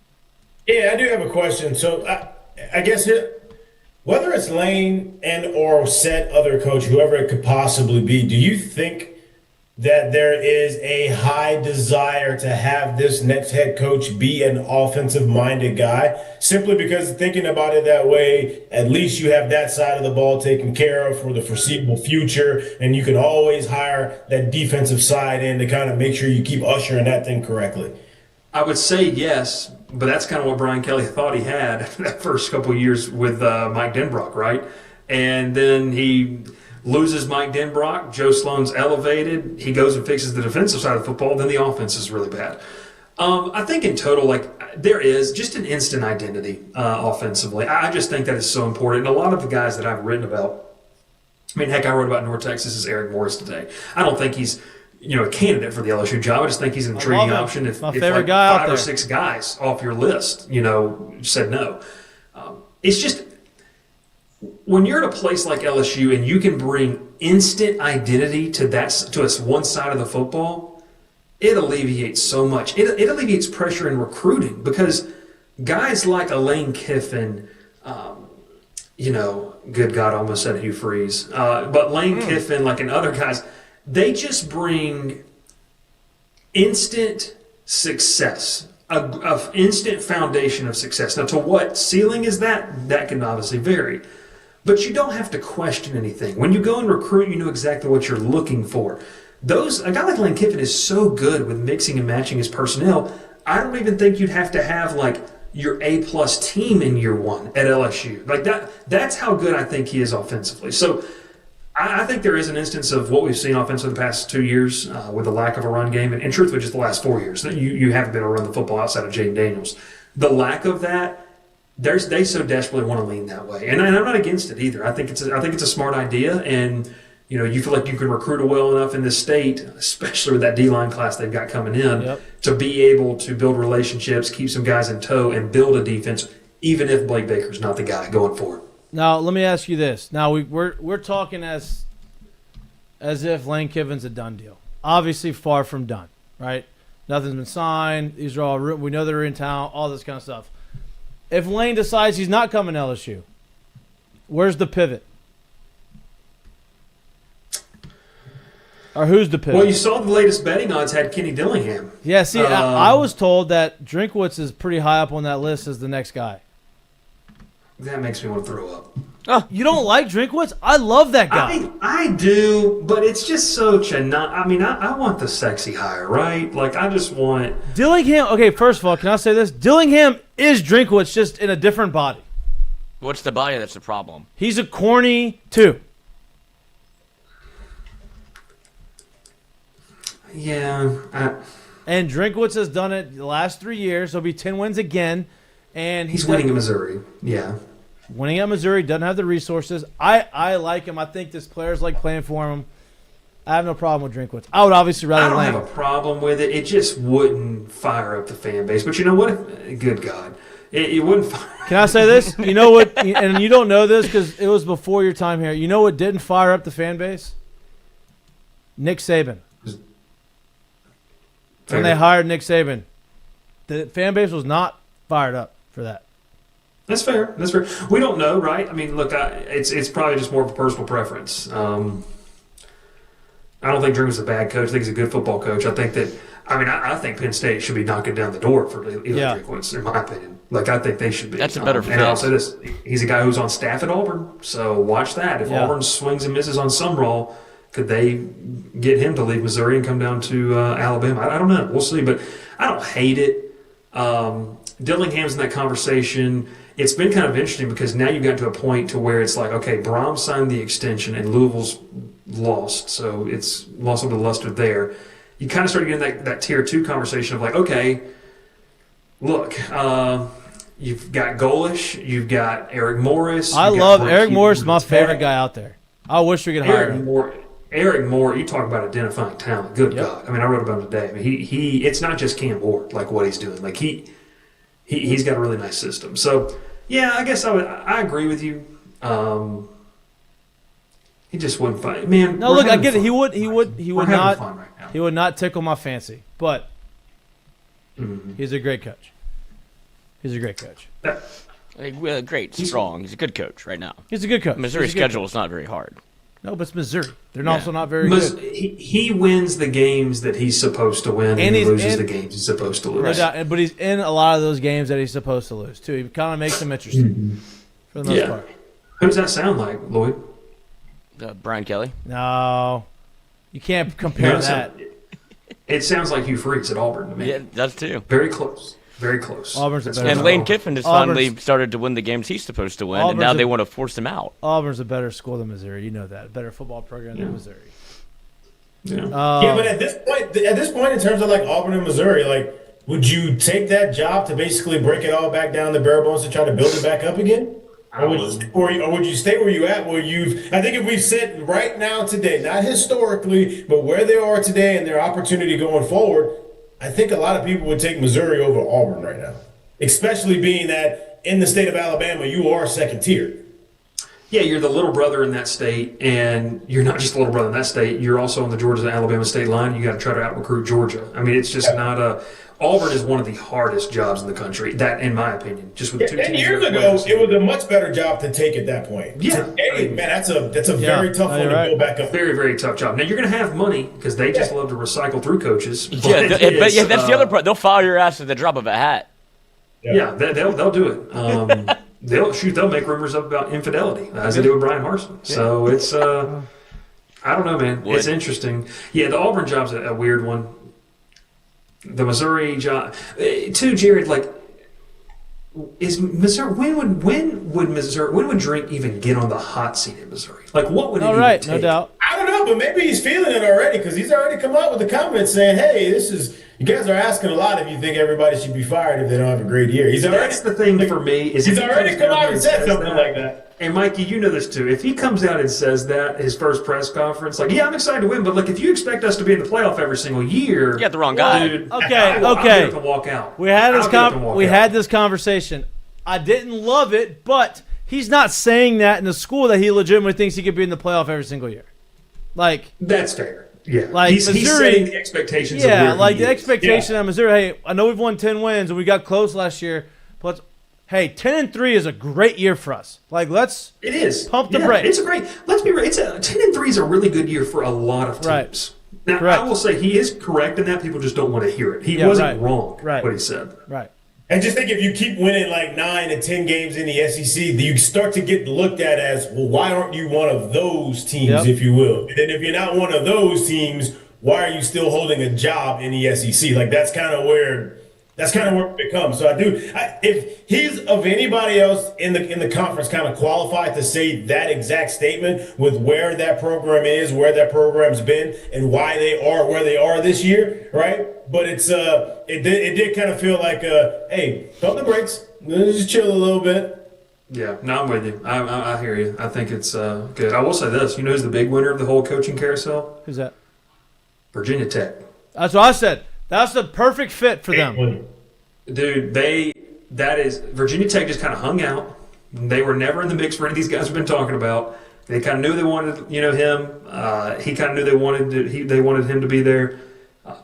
Yeah, I do have a question. So I guess whether it's Lane and or said other coach, whoever it could possibly be, do you think that there is a high desire to have this next head coach be an offensive-minded guy? Simply because thinking about it that way, at least you have that side of the ball taken care of for the foreseeable future, and you can always hire that defensive side in to kind of make sure you keep ushering that thing correctly. I would say yes, but that's kind of what Brian Kelly thought he had that first couple of years with Mike Denbrock, right? And then he loses Mike Denbrock, Joe Sloan's elevated, he goes and fixes the defensive side of football, then the offense is really bad. I think in total, there is just an instant identity offensively. I just think that is so important. And a lot of the guys that I've written about, heck, I wrote about North Texas's Eric Morris today. I don't think he's a candidate for the LSU job. I just think he's an intriguing option. If my favorite guy out there. 5 or 6 guys off your list, said no. It's just when you're at a place like LSU and you can bring instant identity to one side of the football, it alleviates so much. It alleviates pressure in recruiting because guys like a Lane Kiffin, good God, I almost said Hugh Freeze, but Lane Kiffin, and other guys, they just bring instant success, an instant foundation of success. Now, to what ceiling is that? That can obviously vary. But you don't have to question anything. When you go and recruit, you know exactly what you're looking for. A guy like Lane Kiffin is so good with mixing and matching his personnel, I don't even think you'd have to have your A-plus team in year one at LSU. That's how good I think he is offensively. So I think there is an instance of what we've seen offensively the past 2 years with the lack of a run game, and truthfully just the last 4 years. You haven't been able to run the football outside of Jaden Daniels. The lack of that, they so desperately want to lean that way. And I'm not against it either. I think it's a smart idea, and you feel like you can recruit well enough in this state, especially with that D-line class they've got coming in, to be able to build relationships, keep some guys in tow, and build a defense, even if Blake Baker's not the guy going forward. Now, let me ask you this. Now, we're talking as if Lane Kiffin's a done deal. Obviously, far from done, right? Nothing's been signed. These are all we know they're in town. All this kind of stuff. If Lane decides he's not coming to LSU, where's the pivot? Or who's the pivot? Well, you saw the latest betting odds had Kenny Dillingham. Yeah. See, I was told that Drinkwitz is pretty high up on that list as the next guy. That makes me want to throw up. Oh, you don't like Drinkwitz? I love that guy. I do, but it's just so I want the sexy hire, right? I just want Dillingham. Okay, first of all, can I say this? Dillingham is Drinkwitz, just in a different body. What's the body that's the problem? He's a corny too. Yeah. And Drinkwitz has done it the last 3 years. He'll be 10 wins again. And he's winning in Missouri. Yeah. Winning at Missouri, doesn't have the resources. I like him. I think this players like playing for him. I have no problem with Drinkwitz. I would obviously rather I don't Lane. have a problem with it. It just wouldn't fire up the fan base. But you know what? Good God. It wouldn't fire. Can I say this? You know what? And you don't know this because it was before your time here. You know what didn't fire up the fan base? Nick Saban. When they hired Nick Saban, the fan base was not fired up for that. That's fair. That's fair. We don't know, right? I mean, look, it's probably just more of a personal preference. I don't think Drew was a bad coach. I think he's a good football coach. I think that, I think Penn State should be knocking down the door for Eli Drinkwitz, in my opinion. Like, I think they should be. That's a better fit. And I'll say this. He's a guy who's on staff at Auburn, so watch that. If Auburn swings and misses on Sumrall, could they get him to leave Missouri and come down to Alabama? I don't know. We'll see. But I don't hate it. Dillingham's in that conversation. It's been kind of interesting because now you've got to a point to where it's like, okay, Brahms signed the extension and Louisville's lost, so it's lost a little luster there. You kind of start getting that tier 2 conversation of like, okay, look, you've got Golish, you've got Eric Morris. I love Eric Morris, my favorite guy out there. I wish we could hire him. Eric Moore, you talk about identifying talent. Good God. I wrote about him today. He it's not just Cam Ward, like what he's doing. Like he's got a really nice system. So, yeah, I guess I agree with you. He just wouldn't fight. Man, no, look, I get it. He would not. Right, he would not tickle my fancy, but he's a great coach. He's a great coach. Great, strong. He's a good coach right now. He's a good coach. Missouri's schedule is not very hard. No, but it's Missouri. They're also not very good. He wins the games that he's supposed to win, and he loses the games he's supposed to lose. No doubt, but he's in a lot of those games that he's supposed to lose, too. He kind of makes them interesting for the most part. Who does that sound like, Lloyd? Brian Kelly. No. You can't compare that. It sounds like Hugh Freeze at Auburn to me. Yeah, it does too. Very close. Very close. Auburn's a better and Lane Kiffin has finally started to win the games he's supposed to win, and now they want to force him out. Auburn's a better school than Missouri. You know that. A better football program than Missouri. Yeah. But at this point, in terms of like Auburn and Missouri, like, would you take that job to basically break it all back down to bare bones to try to build it back up again? Or would you stay where you at? I think if we sit right now today, not historically, but where they are today and their opportunity going forward, I think a lot of people would take Missouri over Auburn right now, especially being that in the state of Alabama, you are second tier. Yeah, you're the little brother in that state, and you're not just the little brother in that state. You're also on the Georgia-Alabama state line. You got to try to out-recruit Georgia. It's just not a – Auburn is one of the hardest jobs in the country, that in my opinion. Just with 2 teams. 10 years ago, it was a much better job to take at that point. Yeah. Today, man, that's a very tough one to build back up. Very, very tough job. Now, you're going to have money because they just love to recycle through coaches. But that's the other part. They'll fire your ass at the drop of a hat. Yeah, they'll do it. They'll make rumors up about infidelity, as they do with Brian Harsin. Yeah. So it's, I don't know, man. It's interesting. Yeah, the Auburn job's a weird one. The Missouri job, too, Jared. Like, is Missouri? When would Drink even get on the hot seat in Missouri? Like, what would it even take? No doubt. I don't know, but maybe he's feeling it already because he's already come out with the comments saying, "Hey, you guys are asking a lot if you think everybody should be fired if they don't have a great year." That's the thing for me. He's already come out and said something like that. And Mikey, you know this too. If he comes out and says that his first press conference, like, yeah, I'm excited to win, but like, if you expect us to be in the playoff every single year, you got the wrong guy. Dude, okay. I'll get up and walk out. We had this conversation. I didn't love it, but he's not saying that in a school that he legitimately thinks he could be in the playoff every single year. Like, that's fair. Yeah, like he's setting the expectations. Yeah, like the expectation of Missouri. Hey, I know we've won 10 wins and we got close last year, but hey, 10-3 is a great year for us. Like, it is pump the brakes. It's a great. Let's be right. 10-3 is a really good year for a lot of teams. Right. Now, correct. I will say he is correct in that. People just don't want to hear it. He wasn't wrong. Right. What he said. Right. And just think, if you keep winning like 9 and 10 games in the SEC, you start to get looked at as, well, why aren't you one of those teams, if you will? And if you're not one of those teams, why are you still holding a job in the SEC? Like, that's kind of where it becomes. So if he's of anybody else in the conference kind of qualified to say that exact statement with where that program is, where that program's been, and why they are where they are this year, right? But it did kind of feel like, hey, pump the brakes, let's just chill a little bit. Yeah, no, I'm with you. I hear you. I think it's good. I will say this. You know who's the big winner of the whole coaching carousel? Who's that? Virginia Tech. That's what I said. That's the perfect fit for them. Dude, Virginia Tech just kind of hung out. They were never in the mix for any of these guys we've been talking about. They kind of knew they wanted, him. He kind of knew they wanted him to be there.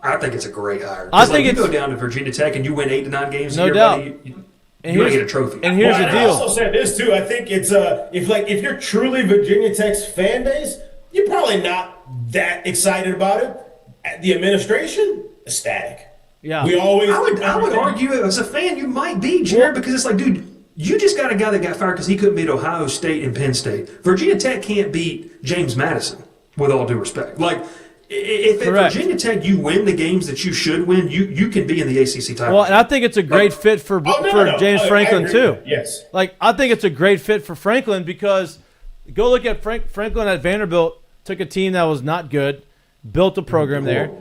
I think it's a great hire. I think you go down to Virginia Tech and you win 8 to 9 games. No doubt. You might get a trophy. And here's the deal. I also said this too. I think it's if you're truly Virginia Tech's fan base, you're probably not that excited about it. The administration, ecstatic. Yeah. I would argue as a fan you might be, Jared, because it's like, dude, you just got a guy that got fired because he couldn't beat Ohio State and Penn State. Virginia Tech can't beat James Madison, with all due respect. Like, if at Virginia Tech you win the games that you should win, you can be in the ACC title. Well, and I think it's a great fit for James Franklin too. Yes. Like, I think it's a great fit for Franklin because go look at Franklin at Vanderbilt. Took a team that was not good, built a program there.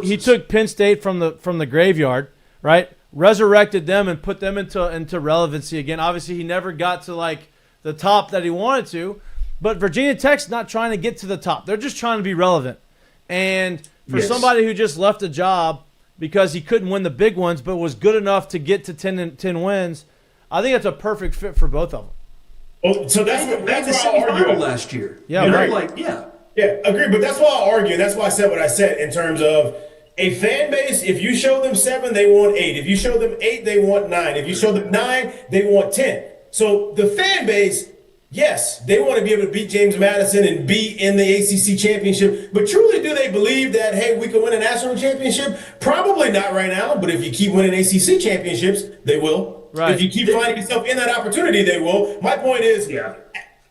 He took Penn State from the graveyard, right? Resurrected them and put them into relevancy again. Obviously, he never got to like the top that he wanted to, but Virginia Tech's not trying to get to the top. They're just trying to be relevant. And for somebody who just left a job because he couldn't win the big ones but was good enough to get to 10 wins, I think that's a perfect fit for both of them. Well, so that's the semifinal last year. Yeah, right. Yeah, agree. But that's why I argue, and that's why I said what I said in terms of a fan base. If you show them 7, they want 8. If you show them 8, they want 9. If you show them 9, they want 10. So the fan base, yes, they want to be able to beat James Madison and be in the ACC championship. But truly, do they believe that, hey, we can win a national championship? Probably not right now. But if you keep winning ACC championships, they will. Right. If you keep finding yourself in that opportunity, they will. My point is,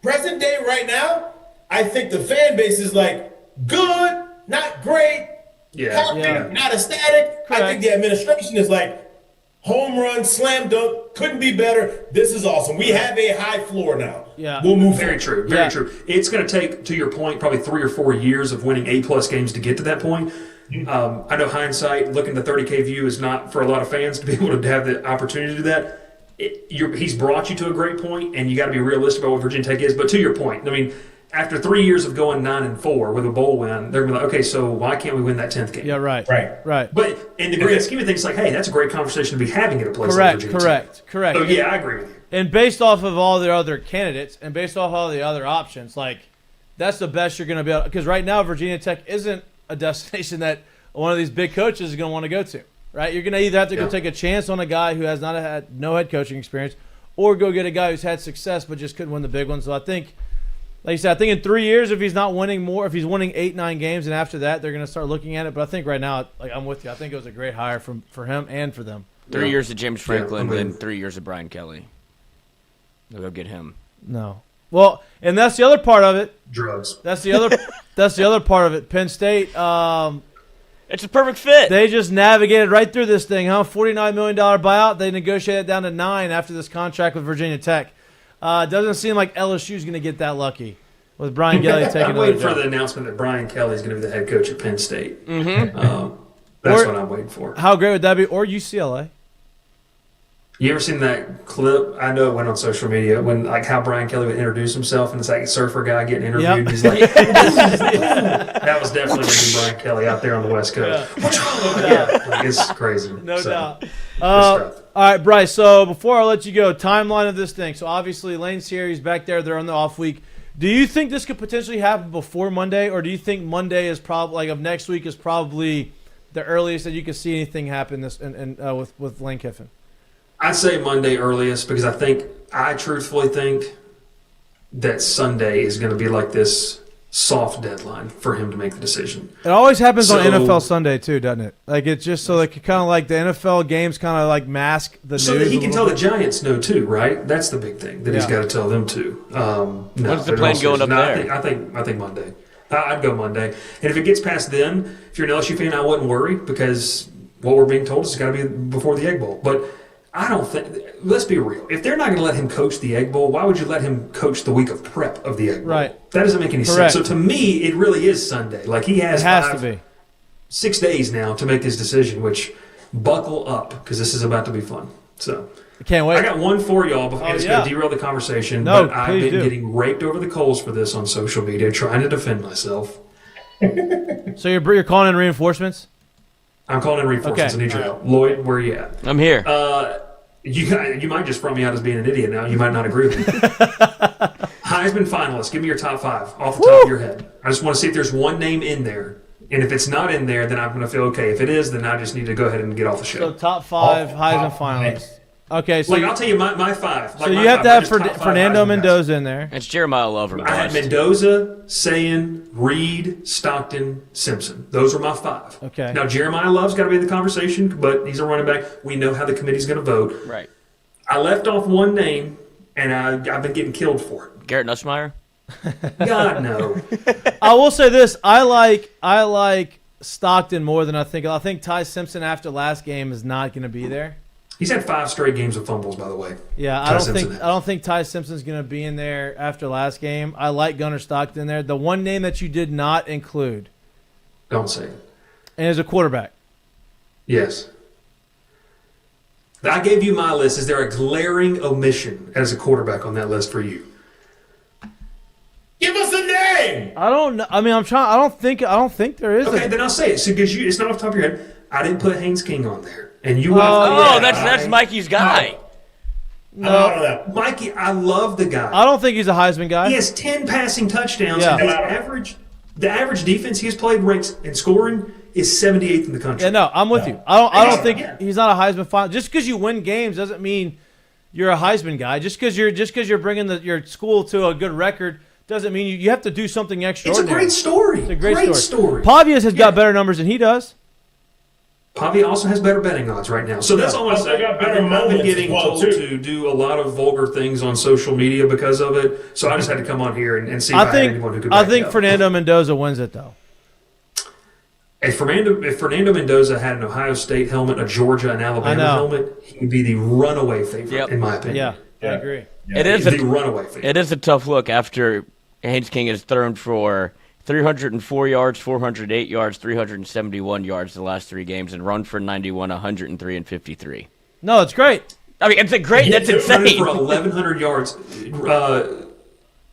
present day right now, I think the fan base is like good, not great, happy, not ecstatic. Correct. I think the administration is like home run, slam dunk, couldn't be better. This is awesome. We have a high floor now. Yeah. We'll move Very forward. true. Very true. It's going to take, to your point, probably 3 or 4 years of winning A+ games to get to that point. I know hindsight, looking at the 30K view is not for a lot of fans to be able to have the opportunity to do that. He's brought you to a great point, and you got to be realistic about what Virginia Tech is. But to your point, I mean, after 3 years of going 9-4 with a bowl win, they're going to be like, okay, so why can't we win that 10th game? Yeah, right. But in the grand scheme of things, it's like, hey, that's a great conversation to be having at a place like Virginia Tech. Correct. So, yeah, I agree with you. And based off of all the other candidates and based off all the other options, like, that's the best you're going to be able – because right now Virginia Tech isn't a destination that one of these big coaches is going to want to go to, right? You're going to either have to go take a chance on a guy who has not had no head coaching experience or go get a guy who's had success but just couldn't win the big ones. So I think – like you said, I think in 3 years, if he's not winning more, if he's winning 8, 9 games, and after that, they're going to start looking at it. But I think right now, like I'm with you. I think it was a great hire for him and for them. 3 years of James Franklin, then 3 years of Brian Kelly. They'll go get him. No. Well, and that's the other part of it. Drugs. That's the other part of it. Penn State. It's a perfect fit. They just navigated right through this thing, huh? $49 million buyout. They negotiated it down to 9 after this contract with Virginia Tech. Doesn't seem like LSU is going to get that lucky with Brian Kelly taking I'm another waiting job. for the announcement that Brian Kelly is going to be the head coach at Penn State. Mm-hmm. That's what I'm waiting for. How great would that be? Or UCLA. You ever seen that clip? I know it went on social media when, like, how Brian Kelly would introduce himself and it's like a surfer guy getting interviewed. Yep. He's like, that was definitely going to be Brian Kelly out there on the West Coast. Like, it's crazy. No doubt. All right, Bryce, so before I let you go, timeline of this thing. So obviously Lane's here. He's back there. They're on the off week. Do you think this could potentially happen before Monday, or do you think Monday is probably, like, of next week is probably the earliest that you could see anything happen with Lane Kiffin? I'd say Monday earliest because I truthfully think that Sunday is going to be like this soft deadline for him to make the decision. It always happens on NFL Sunday too, doesn't it? Like, it's just so like kind of like the NFL games kind of like mask the news. So that he can tell the Giants no too, right? That's the big thing that he's got to tell them too. What's the plan going up there? I think Monday. I'd go Monday. And if it gets past then, if you're an LSU fan, I wouldn't worry because what we're being told is it's got to be before the Egg Bowl. But I don't think – let's be real. If they're not going to let him coach the Egg Bowl, why would you let him coach the week of prep of the Egg Bowl? Right. That doesn't make any sense. So to me, it really is Sunday. Like he has 6 days now to make his decision, which buckle up because this is about to be fun. So Can't wait. I got one for y'all, and it's going to derail the conversation. No, but I've please been do. getting raked over the coals for this on social media, trying to defend myself. So you're calling in reinforcements? I'm calling in reinforcements. Okay. I need your help. Lloyd, where are you at? I'm here. You might just front me out as being an idiot now. You might not agree with me. Heisman finalists. Give me your top 5 off the top of your head. I just want to see if there's one name in there. And if it's not in there, then I'm going to feel okay. If it is, then I just need to go ahead and get off the show. So top 5 Heisman finalists. Okay, so I'll tell you my 5. so you have to have Fernando Mendoza in there. It's Jeremiah Love or I had bust. Mendoza, Sayin, Reed, Stockton, Simpson. Those are my 5. Okay. Now, Jeremiah Love's got to be in the conversation, but he's a running back. We know how the committee's going to vote. Right. I left off one name, and I've been getting killed for it. Garrett Nussmeier? God, no. I will say this: I like Stockton more than I think. I think Ty Simpson after last game is not going to be there. He's had 5 straight games of fumbles, by the way. Yeah, I don't think Ty Simpson's going to be in there after last game. I like Gunnar Stockton there. The one name that you did not include, Don't say it. and is a quarterback. Yes. I gave you my list. Is there a glaring omission as a quarterback on that list for you? Give us a name. I don't know. I mean, I'm trying. I don't think there is. Okay, then I'll say it. So because it's not off the top of your head. I didn't put Haynes King on there, and you. Oh, that's Mikey's guy. No, Mikey, I love the guy. I don't think he's a Heisman guy. He has 10 passing touchdowns. Yeah. And the average defense he's played ranks in scoring is 78th in the country. Yeah, no, I'm with you. I don't think Yeah. he's not a Heisman finalist. Just because you win games doesn't mean you're a Heisman guy. Just because you're bringing your school to a good record doesn't mean you have to do something It's a extraordinary. great story. It's a great story. story. Pavias has got better numbers than he does. Pavia also has better betting odds right now. So that's all I want to Also say. got better I've been moments getting as well, told too. to do a lot of vulgar things on social media because of it. So I just had to come on here and see if I had anyone who could back I think me up. Fernando Mendoza wins it though. If Fernando Mendoza had an Ohio State helmet, a Georgia and Alabama helmet, he would be the runaway favorite, in my opinion. Yeah, I agree. It is the runaway favorite. It is a tough look after Haynes King has thrown for 304 yards, 408 yards, 371 yards the last 3 games, and run for 91, 103, and 53. No, it's great. I mean, it's a great. That's insane. For 1,100 yards,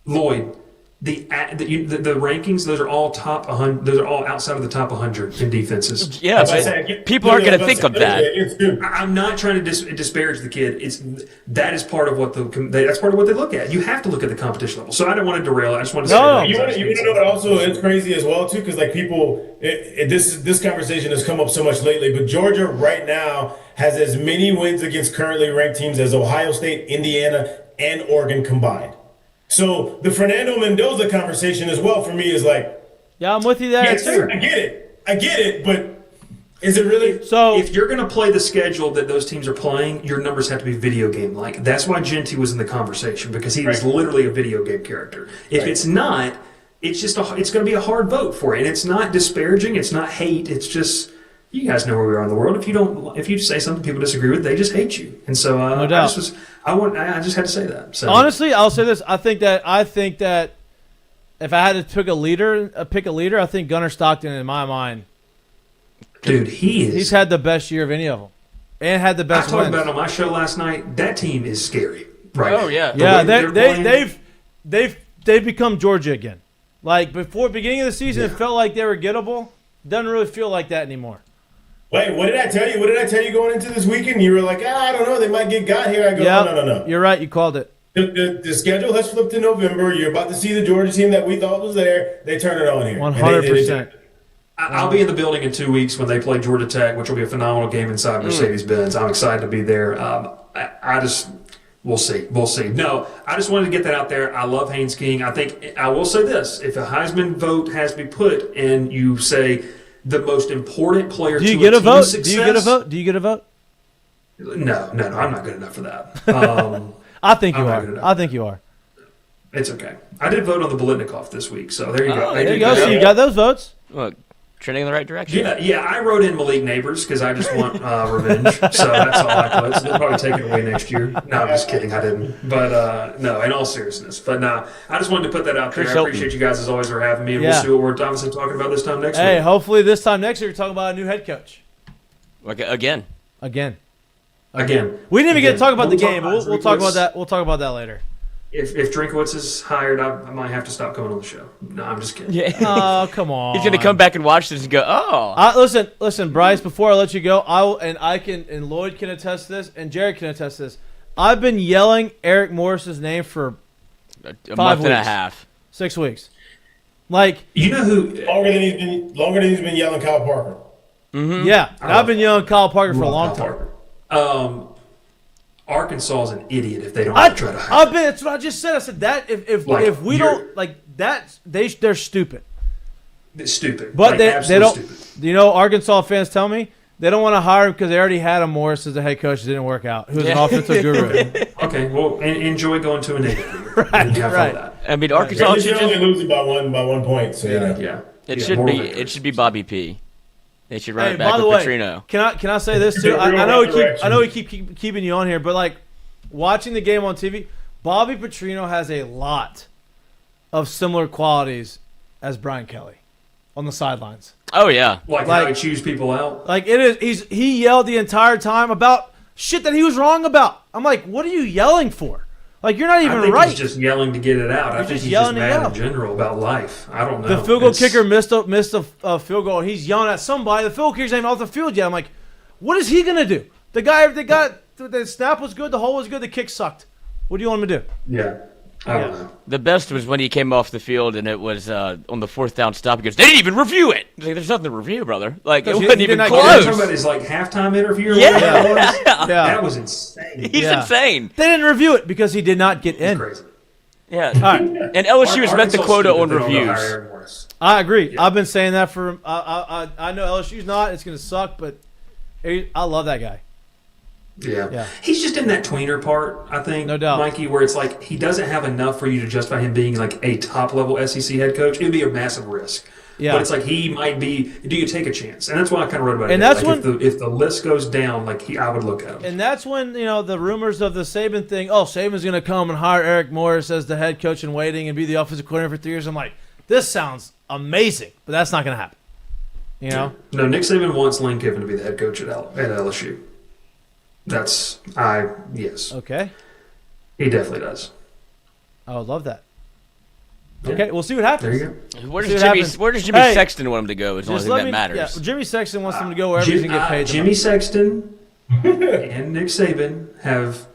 Lloyd. The rankings, those are all top 100. Those are all outside of the top 100 in defenses. Yeah, but people aren't going to think of that. I'm not trying to disparage the kid. That is part of what that's part of what they look at. You have to look at the competition level. So I don't want to derail it. I just want to say that. You want to know what also is crazy as well too, because like people, this conversation has come up so much lately. But Georgia right now has as many wins against currently ranked teams as Ohio State, Indiana, and Oregon combined. So the Fernando Mendoza conversation as well for me is like, yeah, I'm with you there. yes, sir, I get it, but is it really? So if you're going to play the schedule that those teams are playing, your numbers have to be video game like. That's why Genty was in the conversation, because he was literally a video game character. If it's not, it's just it's going to be a hard vote for it, and it's not disparaging, it's not hate, it's just. You guys know where we are in the world. If you say something people disagree with, they just hate you. And so no doubt. I just had to say that. So. Honestly, I'll say this: I think that if I had to pick a leader, I think Gunnar Stockton in my mind. Dude, he's had the best year of any of them, and had the best. I talked wins. about it on my show last night. That team is scary. Right? Oh yeah, yeah. They've become Georgia again. Like before beginning of the season, it felt like they were gettable. Doesn't really feel like that anymore. Wait, what did I tell you? What did I tell you going into this weekend? You were like, I don't know. They might get got here. I go, no. You're right. You called it. The schedule has flipped to November. You're about to see the Georgia team that we thought was there. They turn it on here. 100%. I'll be in the building in 2 weeks when they play Georgia Tech, which will be a phenomenal game inside Mercedes-Benz. I'm excited to be there. We'll see. No, I just wanted to get that out there. I love Haynes King. I think I will say this: if a Heisman vote has to be put, and you say the most important player, Do you to get a vote? success, Do you get a vote? Do you get a vote? No, I'm not good enough for that. I think you are. I think you are. It's okay. I did vote on the Bolitnikoff this week, so there you go. There you go. So you got those votes. Look, trending in the right direction. Yeah. I wrote in Malik Neighbors because I just want revenge. So that's all I put. So they'll probably take it away next year. No, I'm just kidding. I didn't. But no, in all seriousness. But no, I just wanted to put that out there. Chris I appreciate you guys as always for having me, and we'll see what we're obviously talking about this time next week. Hey, hopefully this time next year we're talking about a new head coach. Like again. again, We didn't even get to talk about the we'll game, but we'll talk about that. We'll talk about that later. If Drinkwitz is hired, I might have to stop coming on the show. No, I'm just kidding. Yeah. Oh, come on. He's gonna come back and watch this and go, oh. Listen, Bryce. Before I let you go, and Lloyd can attest to this, and Jared can attest to this. I've been yelling Eric Morris's name for a 5 month weeks, and a half. 6 weeks. Like, You know who? Longer than he's been yelling Kyle Parker. yeah, and I've been yelling Kyle Parker for a long time. Arkansas is an idiot if they don't try to hire. That's what I just said. I said that if we you're- don't like that, they're stupid. It's stupid. But Like, they absolutely don't. Stupid. You know, Arkansas fans tell me they don't want to hire him because they already had him Morris as a head coach. It didn't work out. Who's an offensive guru? Okay, well, enjoy going to a negative. Right. I mean, Arkansas They're should only just, losing by 1 point. So you know. Yeah. it Yeah, should more be victories. it should be Bobby P. They should run Hey, it back by with the way, Petrino. can I say this too? Real I know we resurrection. keep keeping you on here, but like watching the game on TV, Bobby Petrino has a lot of similar qualities as Brian Kelly on the sidelines. Oh yeah. Like how he chews people out. Like he yelled the entire time about shit that he was wrong about. I'm like, what are you yelling for? Like, you're not I even think right. he's just yelling to get it out. I think just he's yelling just to mad yell. in general about life. I don't know. The field goal It's- kicker missed a field goal. And he's yelling at somebody. The field goal kicker's not even off the field yet. I'm like, what is he gonna do? The guy that got the snap was good, the hole was good, the kick sucked. What do you want him to do? Yeah. I don't know. The best was when he came off the field and it was on the 4th down stop. He goes, they didn't even review it. Like, there's nothing to review, brother. Like, it Because he wasn't even did not You're get talking close. about his like halftime interview or Yeah. whatever that was? Yeah. That was insane. He's Yeah. insane. They didn't review it because he did not get in. Crazy. Yeah. All right, And LSU has met the Arkansas quota stupid on if they don't go reviews. hire Aaron Morris. I agree. Yeah. I've been saying that for I know LSU's not. It's gonna suck, but I love that guy. Yeah. Yeah. He's just in that tweener part, I think, No doubt. Mikey, where it's like he doesn't have enough for you to justify him being like a top level SEC head coach. It would be a massive risk. Yeah. But it's like he might be. Do you take a chance? And that's why I kind of wrote about it. And that's like when- if the list goes down, like I would look at him. And that's when, the rumors of the Saban thing, Saban's going to come and hire Eric Morris as the head coach in waiting and be the offensive coordinator for 3 years. I'm like, this sounds amazing, but that's not going to happen. You know? No, Nick Saban wants Lane Kiffin to be the head coach at LSU. Yes. Okay. He definitely does. I would love that. Yeah. Okay, we'll see what happens. There you go. Where See what does happens. Jimmy Hey, Sexton want him to go is the only thing that matters. Yeah, Jimmy Sexton wants him to go wherever he's going to get paid. the Jimmy most. Sexton and Nick Saban have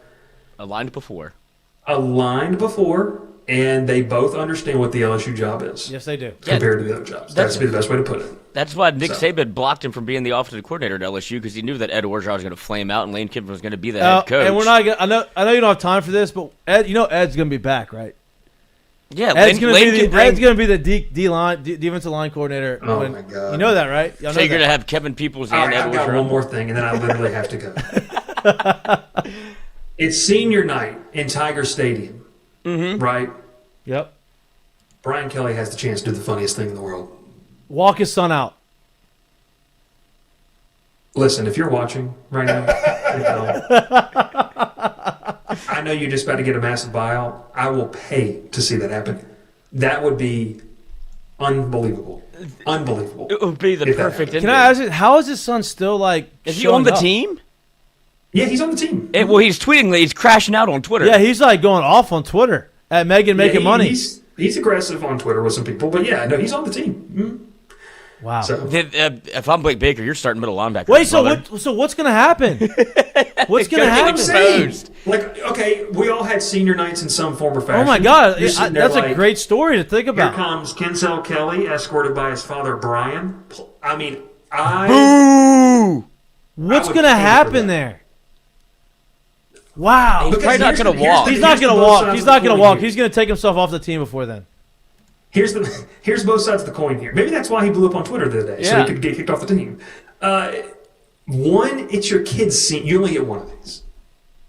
Aligned before. aligned before, and they both understand what the LSU job is Yes, they do. compared to the other jobs. That's the best way to put it. That's why Nick So- Saban blocked him from being the offensive coordinator at LSU because he knew that Ed Orgeron was going to flame out and Lane Kiffin was going to be the head coach. And we're not. I know you don't have time for this, but Ed's going to be back, right? Yeah, Ed's going Lane can bring. to be the defensive line coordinator. Oh, my God. You know that, right? Y'all know So you're that. going to have Kevin Peoples All and right, Ed I've got one Orgeron. more thing, and then I literally have to go. It's senior night in Tiger Stadium, right? Yep. Brian Kelly has the chance to do the funniest thing in the world. Walk his son out. Listen, if you're watching right now, I know you're just about to get a massive buyout. I will pay to see that happen. That would be unbelievable. Unbelievable. It would be the If that perfect happens. ending. Can I ask you, how is his son still like? Is he showing on the up? team? Yeah, he's on the team. Well, he's tweeting. He's crashing out on Twitter. Yeah, he's like going off on Twitter at Megan making money. He's aggressive on Twitter with some people, but yeah, no, he's on the team. Wow. So If I'm Blake Baker, you're starting middle linebacker. Wait, so brother. what's going to happen? What's going to Gotta get happen? exposed. like, okay, we all had senior nights in some form or fashion. Oh my God, You're sitting there that's a like, great story to think Here about. comes Kinsell Kelly, escorted by his father Brian. I mean, Ooh, what's I would going to pay for happen that. there? Wow. He's probably not going to walk. He's not going to walk. He's not going to walk. He's going to take himself off the team before then. Here's both sides of the coin here. Maybe that's why he blew up on Twitter the other day, so Yeah. he could get kicked off the team. One, it's your kid's scene. You only get one of these.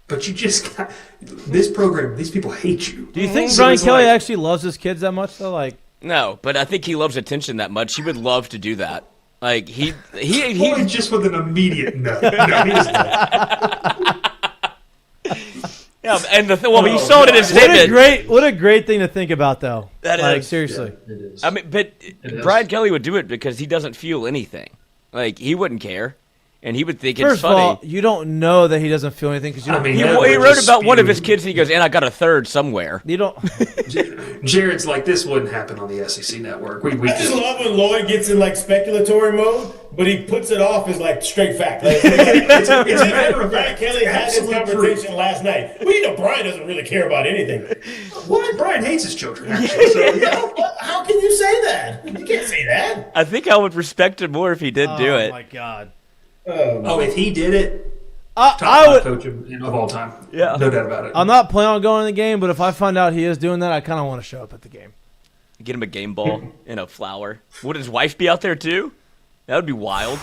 But you just got this program. These people hate you. Do you think So Brian it's Kelly like- actually loves his kids that much though? Like, No, but I think he loves attention that much. He would love to do that. Like he Boy, just with an immediate no. No, he doesn't. Yeah, and he saw it in his what a great thing to think about though. That like is. seriously. It is. I mean, but is. Brian Kelly would do it because he doesn't feel anything. Like he wouldn't care. and he would think First it's funny. of all, you don't know that he doesn't feel anything because you don't. He wrote about one of his kids, and he goes, "And I got a third somewhere." You don't. Jared's like, this wouldn't happen on the SEC network. I just love when Lloyd gets in like speculatory mode, but he puts it off as like straight fact. Like, it's Brian Kelly had this conversation last night. Well, you know, Brian doesn't really care about anything. What? Brian hates his children, actually. So, yeah. How can you say that? You can't say that. I think I would respect him more if he did do it. Oh my God. If he did it, I top would. coach of all time. Yeah. No doubt about it. I'm not planning on going to the game, but if I find out he is doing that, I kind of want to show up at the game. Get him a game ball and a flower. Would his wife be out there too? That would be wild.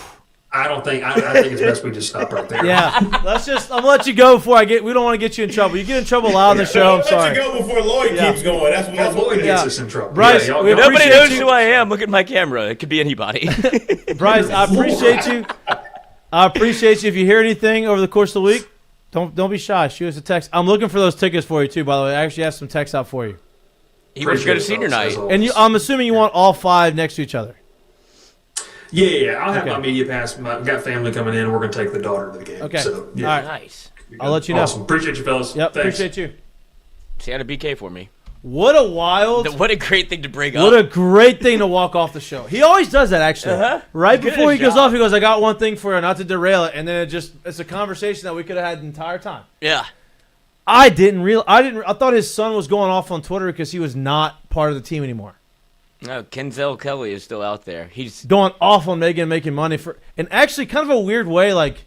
I think it's best we just stop right there. Yeah, I'm gonna let you go before we don't want to get you in trouble. You get in trouble loud on the show. I'm sorry. Let you go before Lloyd keeps going. That's what Lloyd gets us in trouble. Bryce, y'all Nobody knows who I am. Look at my camera. It could be anybody. Bryce, I appreciate you. I appreciate you. If you hear anything over the course of the week, don't be shy. Shoot us a text. I'm looking for those tickets for you too. By the way, I actually have some texts out for you. He was good at senior night. And I'm assuming you want all 5 next to each other. Yeah. I'll have my media pass. I've got family coming in. We're going to take the daughter to the game. Okay. So, yeah. All right. Nice. I'll let you know. Awesome. Appreciate you, fellas. Yep. Thanks. Appreciate you. She had a BK for me. What a wild. What a great thing to bring up. What a great thing to walk off the show. He always does that, actually. Right Good before he goes job. off, he goes, I got one thing for you, not to derail it. And then it's a conversation that we could have had the entire time. Yeah. I thought his son was going off on Twitter because he was not part of the team anymore. No, Kenzel Kelly is still out there. He's Going off on Megan, making money and actually kind of a weird way, like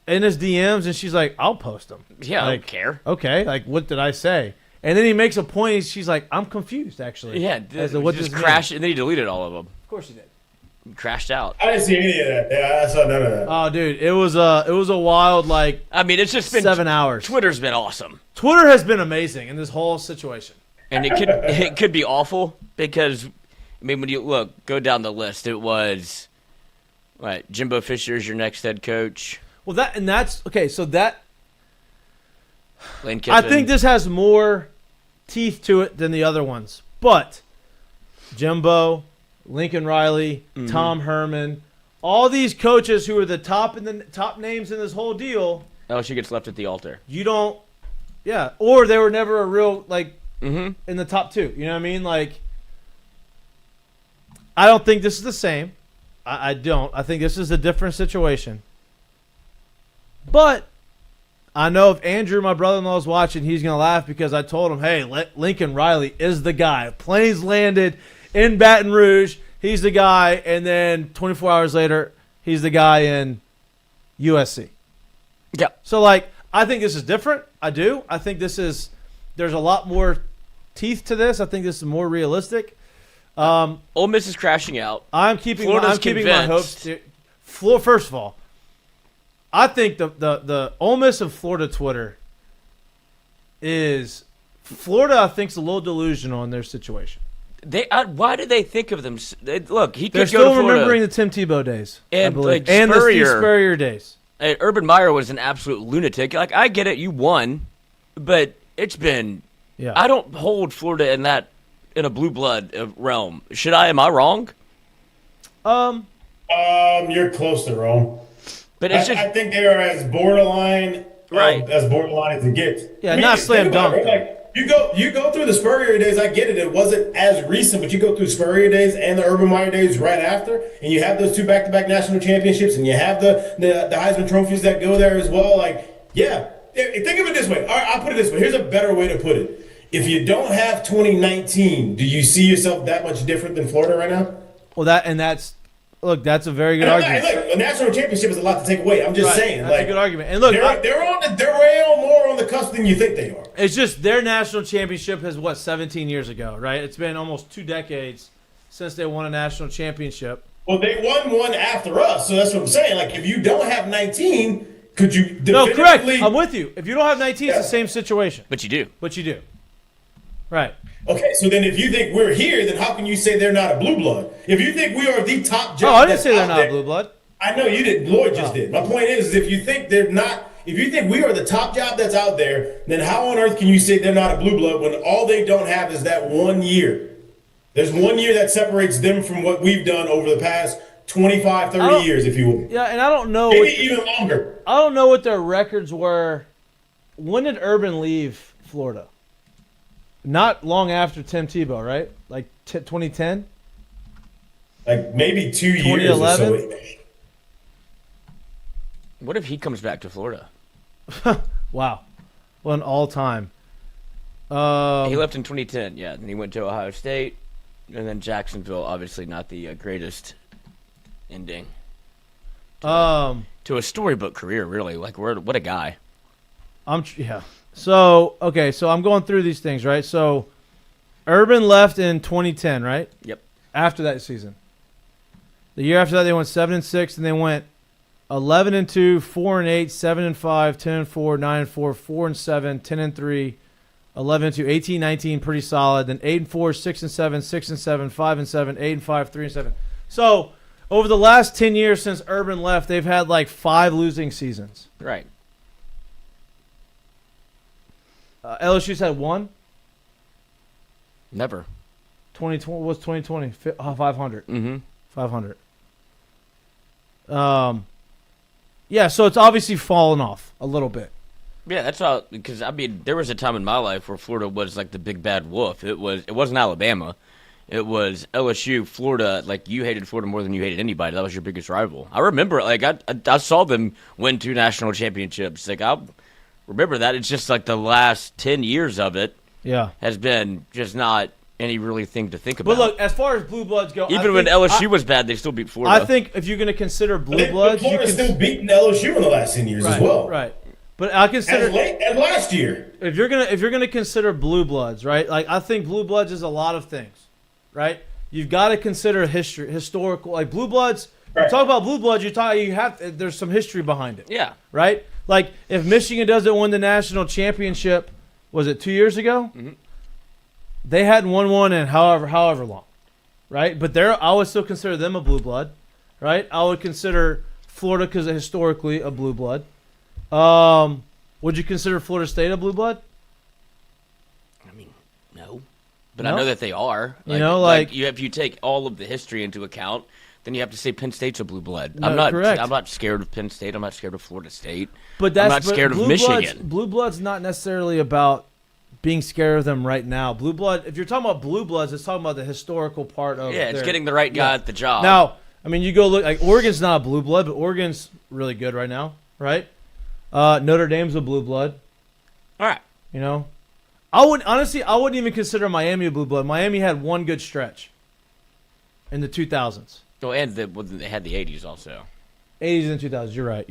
in his DMs, and she's like, I'll post them. I Like, don't care. Okay, like what did I say? And then he makes a point. She's like, I'm confused, actually. Yeah, as to what just this crashed, means. and then he deleted all of them. Of course he did. Crashed out. I didn't see any of that. Yeah, I saw none of that. Oh, dude, it was a wild like I mean, it's just been 7 hours. Twitter's been awesome, Twitter has been amazing in this whole situation. and it could be awful because, I mean, when you go down the list, it was what Jimbo Fisher is your next head coach. Well, that's okay. So that Lane Kiffin. I think this has more teeth to it than the other ones, but Jimbo, Lincoln Riley, Tom Herman, all these coaches who are the top names in this whole deal. LSU gets left at the altar. You don't, or they were never a real Mm-hmm. in the top 2. You know what I mean? Like, I don't think this is the same. I don't. I think this is a different situation. But I know if Andrew, my brother-in-law, is watching, he's going to laugh because I told him, hey, Lincoln Riley is the guy. Planes landed in Baton Rouge. He's the guy. And then 24 hours later, he's the guy in USC. Yeah. So, I think this is different. I do. I think there's a lot more teeth to this. I think this is more realistic. Ole Miss is crashing out. I'm keeping Florida's my hopes. First of all, I think the Ole Miss of Florida Twitter is Florida. I think is a little delusional in their situation. Why do they think of them? Look, he They're could go still to Florida. remembering the Tim Tebow days, I And, believe, like, and the Steve Spurrier. Spurrier days. Urban Meyer was an absolute lunatic. Like, I get it, you won, but it's been. Yeah. I don't hold Florida in a blue blood realm. Should I? Am I wrong? You're close to wrong. But it's I think they are as borderline, Right. as borderline as it gets. Yeah, not slam think about dunk, it, right? You go through the Spurrier days. I get it. It wasn't as recent, but you go through Spurrier days and the Urban Meyer days right after, and you have those 2 back-to-back national championships, and you have the Heisman trophies that go there as well. Think of it this way. All right, I'll put it this way. Here's a better way to put it. If you don't have 2019, do you see yourself that much different than Florida right now? Well, that's a very good argument. Look, a national championship is a lot to take away. I'm just saying. That's a good argument. And look, they're way more on the cusp than you think they are. it's just their national championship has 17 years ago, right? It's been almost 2 decades since they won a national championship. Well, they won one after us, so that's what I'm saying. Like, if you don't have 19, could you No, correct. definitively? I'm with you. If you don't have 19, it's the same situation. But you do. But you do. Right. Okay, so then if you think we're here, then how can you say they're not a blue blood? If you think we are the top job, Oh, I didn't say they're not blue blood. I know you didn't. Lloyd just did. My point is, if you think they're not, if you think we are the top job that's out there, then how on earth can you say they're not a blue blood when all they don't have is that 1 year? There's 1 year that separates them from what we've done over the past 25, 30 years, if you will. Yeah, and I don't know. Maybe even longer. I don't know what their records were. When did Urban leave Florida? Not long after Tim Tebow, right? Like 2010? Like maybe 2 years or so. 2011? What if he comes back to Florida? Wow. Well, an all-time. He left in 2010, yeah. And he went to Ohio State. And then Jacksonville, obviously not the greatest ending. To a storybook career, really. Like, what a guy. Yeah. So, okay, so I'm going through these things, right? So, Urban left in 2010, right? Yep. After that season. The year after that, they went 7-6, and they went 11-2, 4-8, 7-5, 10-4, 9-4, 4-7, 10-3, 11-2, 18-19, pretty solid. Then 8-4, 6-7, 6-7, 5-7, 8-5, 3-7. So, over the last 10 years since Urban left, they've had like 5 losing seasons. Right. LSU's had 1. Never. 2020 was 2020 500. Mm-hmm. 500. Yeah, so it's obviously fallen off a little bit. Yeah, that's all. Because I mean, there was a time in my life where Florida was like the big bad wolf. It wasn't Alabama. It was LSU, Florida. Like, you hated Florida more than you hated anybody. That was your biggest rival. I remember, like, I saw them win 2 national championships. Like, I remember that. It's just like the last 10 years of it has been just not any really thing to think about. But look, as far as Blue Bloods go, even when LSU was bad, they still beat Florida. I think if you're going to consider Blue Bloods, Florida's still beating LSU in the last 10 years as well. Right. But I consider as late as last year. If you're gonna consider Blue Bloods, right? Like, I think Blue Bloods is a lot of things, right? You've got to consider historical. Like, Blue Bloods. Right. You talk about Blue Bloods. There's some history behind it. Yeah. Right. Like, if Michigan doesn't win the national championship, was it 2 years ago? Mm-hmm. They hadn't won one in however long, right? But I would still consider them a Blue Blood, right? I would consider Florida, because historically a Blue Blood. Would you consider Florida State a Blue Blood? I mean, no. But No? I know that they are. If you take all of the history into account, then you have to say Penn State's a Blue Blood. No, correct. I'm not scared of Penn State. I'm not scared of Florida State. But I'm not scared of Blue Michigan. Bloods, Blue Blood's not necessarily about being scared of them right now. Blue Blood, if you're talking about Blue Bloods, it's talking about the historical part of It's getting the right guy at the job. Now, I mean, you go look, like, Oregon's not a Blue Blood, but Oregon's really good right now, right? Notre Dame's a Blue Blood. All right. You know? I wouldn't even consider Miami a Blue Blood. Miami had one good stretch in the 2000s. Oh, and they had the 80s also. 80s and 2000s. You're right.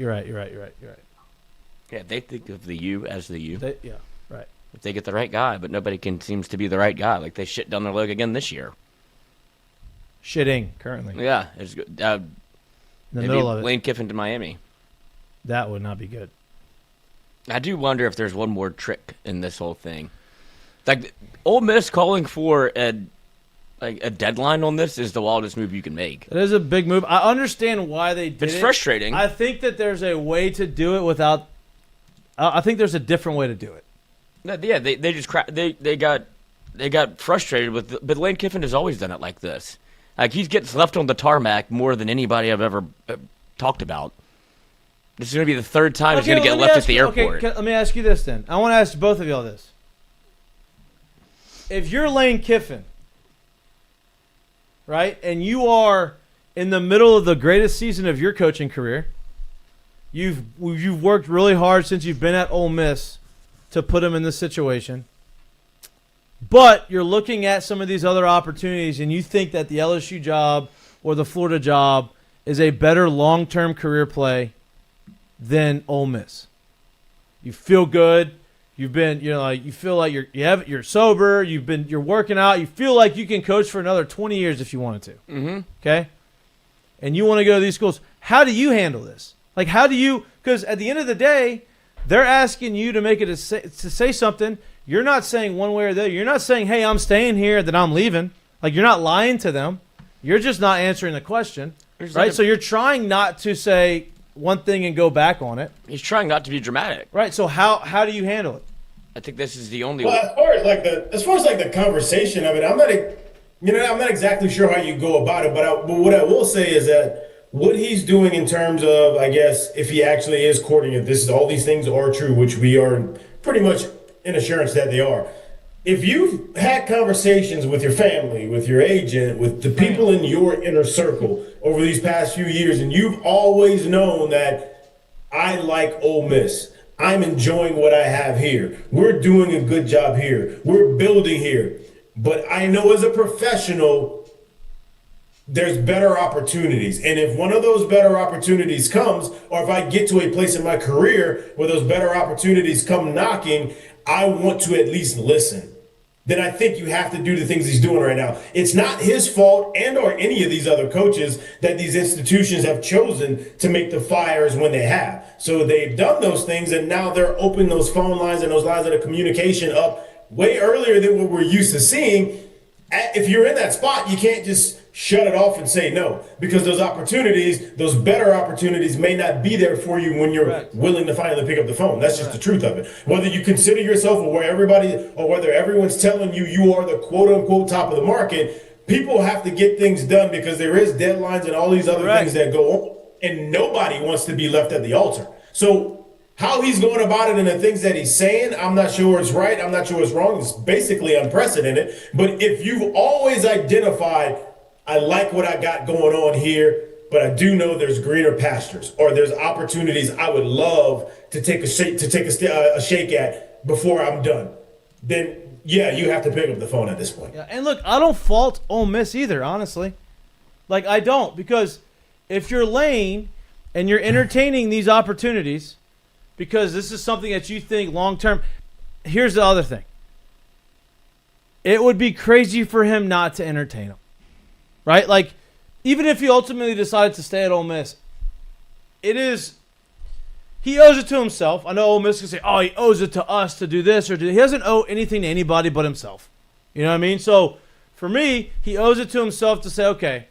Yeah, they think of the U as the U. Right. If they get the right guy, but nobody seems to be the right guy. Like, they shit down their leg again this year. Shitting currently. Yeah, it's good. In the middle of it. Lane Kiffin to Miami. That would not be good. I do wonder if there's one more trick in this whole thing. Like, Ole Miss calling for a deadline on this is the wildest move you can make. It is a big move. I understand why they did it. It's frustrating. I think that there's a way to do it without. I think there's a different way to do it. Yeah, they just they got frustrated with. But Lane Kiffin has always done it like this. Like, he gets left on the tarmac more than anybody I've ever talked about. This is going to be the third time he's going to get left at the airport. Okay, let me ask you this then. I want to ask both of y'all this. If you're Lane Kiffin, right, and you are in the middle of the greatest season of your coaching career, you've worked really hard since you've been at Ole Miss to put him in this situation, but you're looking at some of these other opportunities and you think that the LSU job or the Florida job is a better long-term career play than Ole Miss. You feel good. You've been, you feel like you're sober. You're working out. You feel like you can coach for another 20 years if you wanted to. Mm-hmm. Okay, and you want to go to these schools. How do you handle this? Like, how do you? Because at the end of the day, they're asking you to make it to say something. You're not saying one way or the other. You're not saying, "Hey, I'm staying here," that I'm leaving. Like, you're not lying to them. You're just not answering the question, right? So you're trying not to say one thing and go back on it. He's trying not to be dramatic. Right. So how do you handle it? I think this is the only Well, as far as the conversation of it, I'm not exactly sure how you go about it. But what I will say is that what he's doing in terms of, I guess, if he actually is courting it, all these things are true, which we are pretty much in assurance that they are. If you've had conversations with your family, with your agent, with the people in your inner circle over these past few years, and you've always known that I like Ole Miss, I'm enjoying what I have here, we're doing a good job here, we're building here, but I know as a professional, there's better opportunities. And if one of those better opportunities comes, or if I get to a place in my career where those better opportunities come knocking, I want to at least listen. Then I think you have to do the things he's doing right now. It's not his fault and or any of these other coaches that these institutions have chosen to make the fires when they have. So they've done those things, and now they're opening those phone lines and those lines of communication up way earlier than what we're used to seeing. If you're in that spot, you can't just shut it off and say no, because those opportunities, those better opportunities, may not be there for you when you're willing to finally pick up the phone. That's just the truth of it. Whether you consider yourself or whether everyone's telling you you are the quote unquote top of the market, people have to get things done because there is deadlines and all these other things that go on, and nobody wants to be left at the altar. So how he's going about it and the things that he's saying, I'm not sure it's right. I'm not sure it's wrong. It's basically unprecedented. But if you've always identified, I like what I got going on here, but I do know there's greener pastures, or there's opportunities I would love to take a shake at before I'm done, then yeah, you have to pick up the phone at this point. Yeah, and look, I don't fault Ole Miss either, honestly. Like, I don't, because if you're Lane and you're entertaining these opportunities because this is something that you think long-term, here's the other thing. It would be crazy for him not to entertain them. Right? Like, even if he ultimately decided to stay at Ole Miss, he owes it to himself. I know Ole Miss can say, oh, he owes it to us to do this, he doesn't owe anything to anybody but himself. You know what I mean? So, for me, he owes it to himself to say, okay,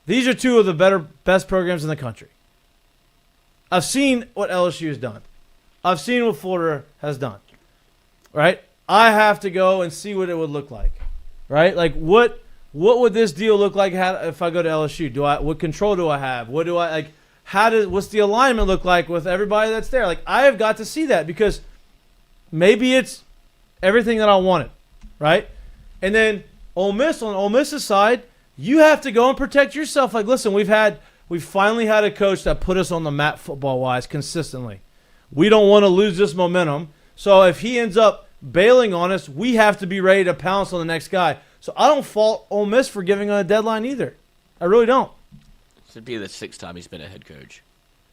these are two of the best programs in the country. I've seen what LSU has done. I've seen what Florida has done. Right? I have to go and see what it would look like. Right? Like, what would this deal look like if I go to LSU? What control do I have? What do I like? What's the alignment look like with everybody that's there? Like, I have got to see that, because maybe it's everything that I wanted, right? And then Ole Miss, on Ole Miss's side, you have to go and protect yourself. Like, listen, we've finally had a coach that put us on the map football-wise consistently. We don't want to lose this momentum. So if he ends up bailing on us, we have to be ready to pounce on the next guy. So I don't fault Ole Miss for giving on a deadline either. I really don't. This would be the sixth time he's been a head coach.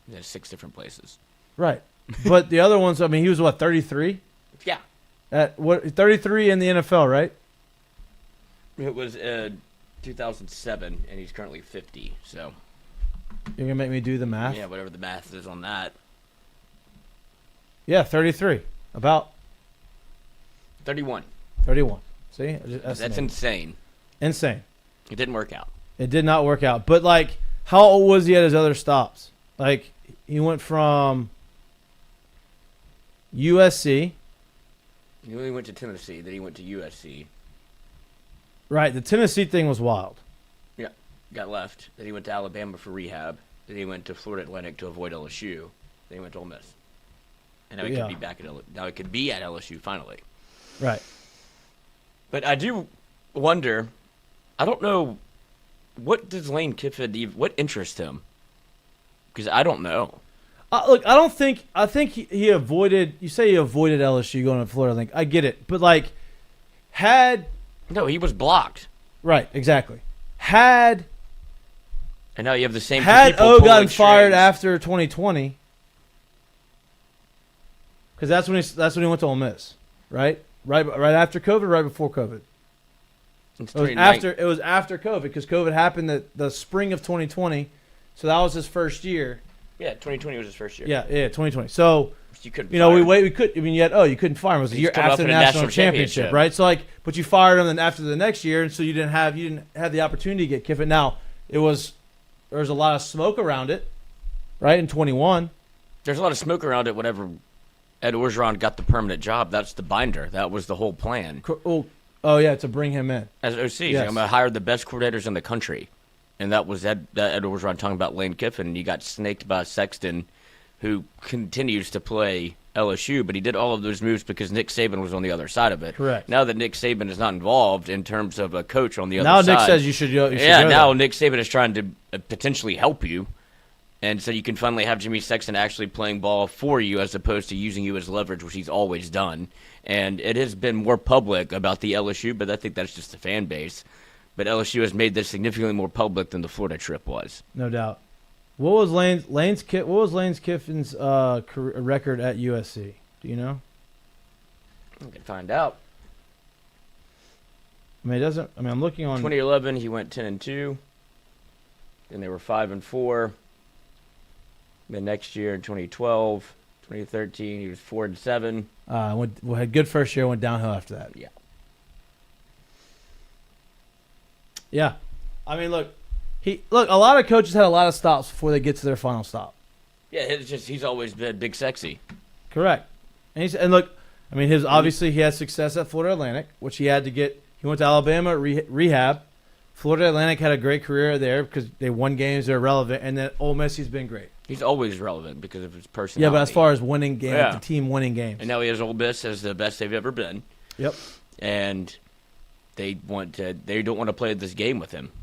He's had 6 different places. Right. But the other ones, I mean, he was, 33? Yeah. 33 in the NFL, right? It was 2007, and he's currently 50, so. You're going to make me do the math? Yeah, whatever the math is on that. Yeah, 33. About? 31. 31. See? That's insane. Insane. It didn't work out. It did not work out. But, like, how old was he at his other stops? Like, he went from USC. He only went to Tennessee. Then he went to USC. Right. The Tennessee thing was wild. Yeah. Got left. Then he went to Alabama for rehab. Then he went to Florida Atlantic to avoid LSU. Then he went to Ole Miss. And now he could be back at now he could be at LSU finally. Right. But I do wonder, I don't know, what does Lane Kiffin what interests him? Because I don't know. Look, I think he avoided, you say he avoided LSU going to Florida. Like, I get it. But, like, no, he was blocked. Right, exactly. And now you have the same people gotten fired after 2020, because that's when he went to Ole Miss, right? Right after COVID, right before COVID. It was after COVID, because COVID happened the spring of 2020, so that was his first year. Yeah, 2020 was his first year. Yeah, 2020. So you couldn't. We couldn't. I mean, you couldn't fire him. It was a year after the national championship, right? So, like, but you fired him then after the next year, and so you didn't have the opportunity to get Kiffin. Now there was a lot of smoke around it, right? In 21, there's a lot of smoke around it. Whenever Ed Orgeron got the permanent job, that's the binder. That was the whole plan. Oh yeah, to bring him in as OC. Yes. I'm gonna hire the best coordinators in the country, and that was Ed Orgeron talking about Lane Kiffin, and he got snaked by Sexton, who continues to play LSU, but he did all of those moves because Nick Saban was on the other side of it. Correct. Now that Nick Saban is not involved in terms of a coach on the other Now side. Nick says you should go. Now Nick Saban is trying to potentially help you. And so you can finally have Jimmy Sexton actually playing ball for you as opposed to using you as leverage, which he's always done. And it has been more public about the LSU, but I think that's just the fan base. But LSU has made this significantly more public than the Florida trip was. No doubt. What was Lane Kiffin's career record at USC? Do you know? We can find out. I mean, it doesn't. I mean, I'm looking on 2011, he went 10-2. Then they were 5-4. Then next year in 2012, 2013, he was 4-7. Had good first year, went downhill after that. Yeah. Yeah. I mean, look. A lot of coaches had a lot of stops before they get to their final stop. Yeah, it's just he's always been big sexy. Correct. And look, I mean, obviously he had success at Florida Atlantic, which he had to get. He went to Alabama rehab. Florida Atlantic had a great career there because they won games, they're relevant, and then Ole Miss, he's been great. He's always relevant because of his personality. Yeah, but as far as winning games, the team winning games. And now he has Ole Miss as the best they've ever been. Yep. And they don't want to play this game with him.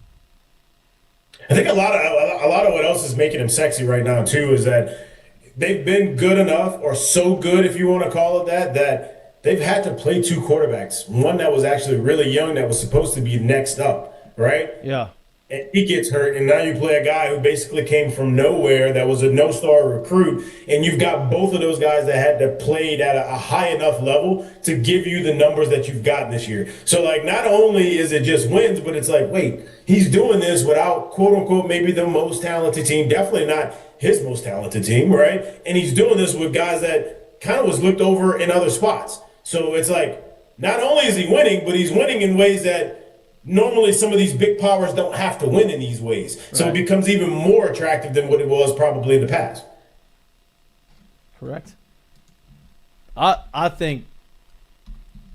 I think a lot of what else is making him sexy right now too is that they've been good enough, or so good, if you want to call it that they've had to play two quarterbacks. One that was actually really young that was supposed to be next up, right? Yeah. And he gets hurt, and now you play a guy who basically came from nowhere that was a no-star recruit, and you've got both of those guys that had to play at a high enough level to give you the numbers that you've gotten this year. So, like, not only is it just wins, but it's like, wait, he's doing this without, quote-unquote, maybe the most talented team, definitely not his most talented team, right? And he's doing this with guys that kind of was looked over in other spots. So it's like, not only is he winning, but he's winning in ways that normally some of these big powers don't have to win in these ways. So it becomes even more attractive than what it was probably in the past. Correct. I think,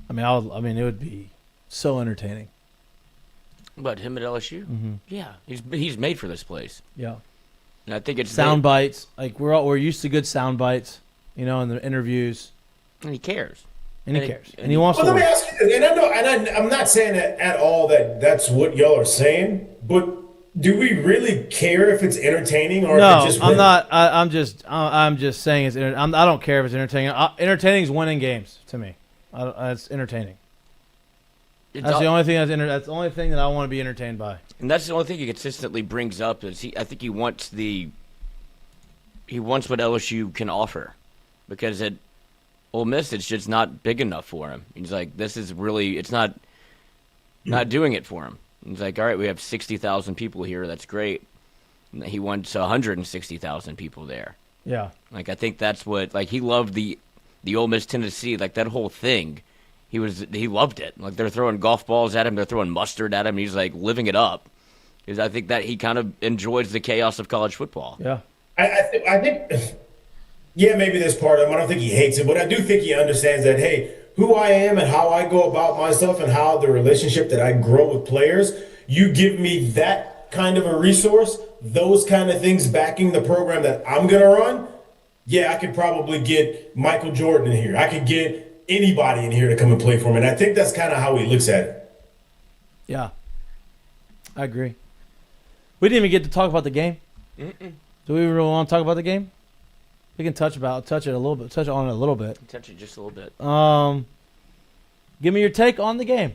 I mean, it would be so entertaining. But him at LSU? Mm-hmm. Yeah. He's made for this place. Yeah. And I think it's sound bites. Like we're used to good sound bites, in the interviews. And he cares. And he cares. And he wants to. Let me ask you this, and I know, I'm not saying that at all that's what y'all are saying, but do we really care if it's entertaining or no? if it just I'm wins? not. I'm just saying it's. I don't care if it's entertaining. Entertaining is winning games to me. It's entertaining. That's the only thing that's the only thing that I want to be entertained by. And that's the only thing he consistently brings up is I think he wants what LSU can offer, because at Ole Miss it's just not big enough for him. He's like, this is really it's not doing it for him. He's like, all right, we have 60,000 people here. That's great. And he wants 160,000 people there. Yeah. Like I think that's what he loved the Ole Miss Tennessee, like that whole thing. He loved it. Like they're throwing golf balls at him, they're throwing mustard at him. He's like living it up. Because I think that he kind of enjoys the chaos of college football. Yeah. I think, yeah, maybe there's part of him. I don't think he hates it, but I do think he understands that, hey, who I am and how I go about myself and how the relationship that I grow with players, you give me that kind of a resource, those kind of things backing the program that I'm going to run. Yeah, I could probably get Michael Jordan in here. I could get anybody in here to come and play for me. And I think that's kind of how he looks at it. Yeah. I agree. We didn't even get to talk about the game. Mm-mm. Do we really want to talk about the game? We can touch on it a little bit. Touch on it a little bit. Touch it just a little bit. Give me your take on the game.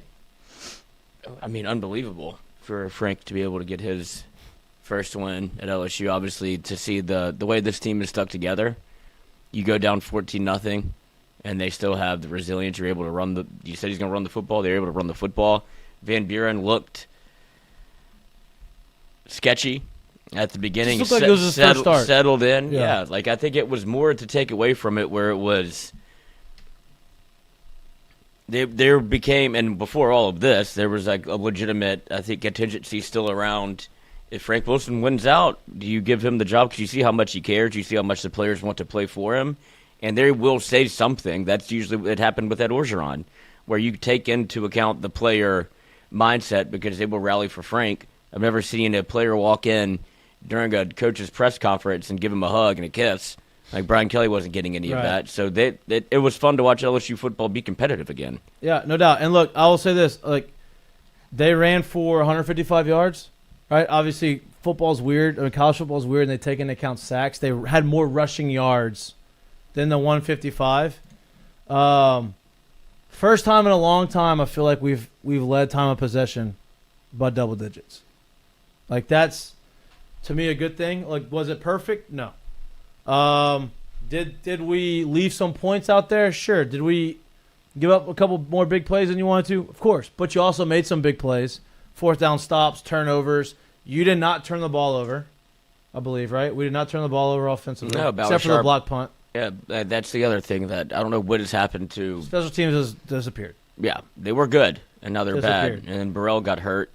I mean, unbelievable for Frank to be able to get his first win at LSU. Obviously, to see the way this team is stuck together. You go down 14-0, and they still have the resilience. You're able to run the. You said he's going to run the football. They're able to run the football. Van Buren looked sketchy at the beginning. Just looked like it was his first start. Settled in. Yeah, like I think it was more to take away from it, where it was. There became, and before all of this, there was like a legitimate, I think, contingency still around. If Frank Wilson wins out, do you give him the job? Because you see how much he cares. You see how much the players want to play for him. And they will say something. That's usually what happened with Ed Orgeron, where you take into account the player mindset because they will rally for Frank. I've never seen a player walk in during a coach's press conference and give him a hug and a kiss. Like Brian Kelly wasn't getting any of that. So it was fun to watch LSU football be competitive again. Yeah, no doubt. And look, I will say this. Like, they ran for 155 yards, right? Obviously, football's weird. I mean, college football's weird, and they take into account sacks. They had more rushing yards than the 155. First time in a long time, I feel like we've led time of possession by double digits. Like, that's, to me, a good thing. Like, was it perfect? No. Did we leave some points out there? Sure. Did we give up a couple more big plays than you wanted to? Of course. But you also made some big plays. Fourth down stops, turnovers. You did not turn the ball over, I believe, right? We did not turn the ball over offensively. No, except for the block punt. Yeah, that's the other thing that I don't know what has happened to. Special teams has disappeared. Yeah, they were good, and now they're bad. And then Burrell got hurt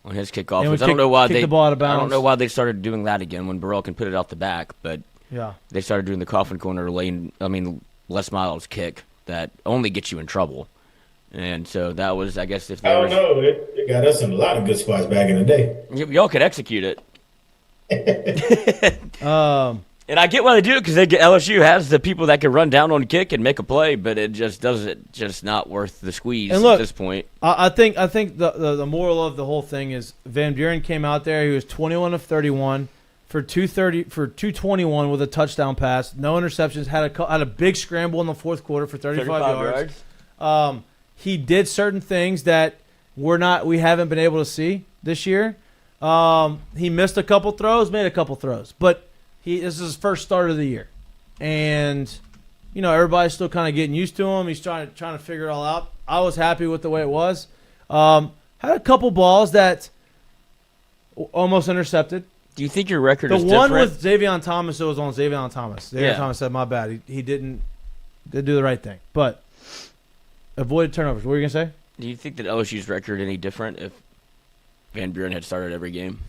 on his kickoff. I don't know why they. The ball out of bounds. I don't know why they started doing that again when Burrell can put it out the back, but yeah, they started doing the coffin corner lane. I mean, Les Miles kick that only gets you in trouble, and so that was, I guess, if they I don't know, it got us in a lot of good spots back in the day. Y'all could execute it. And I get why they do it because LSU has the people that can run down on kick and make a play, but it just doesn't, just not worth the squeeze and look, at this point. I think the moral of the whole thing is Van Buren came out there. He was 21 of 31 for 221 with a touchdown pass, no interceptions. Had a big scramble in the fourth quarter for 35 yards. He did certain things that we haven't been able to see this year. He missed a couple throws, made a couple throws, but this is his first start of the year, and everybody's still kind of getting used to him. He's trying to figure it all out. I was happy with the way it was. Had a couple balls that almost intercepted. Do you think your record is different? The one different? with Xavier Thomas, it was on Xavier Thomas. Xavier Thomas said, "My bad. He didn't do the right thing." But avoided turnovers. What were you gonna say? Do you think that LSU's record any different if Van Buren had started every game?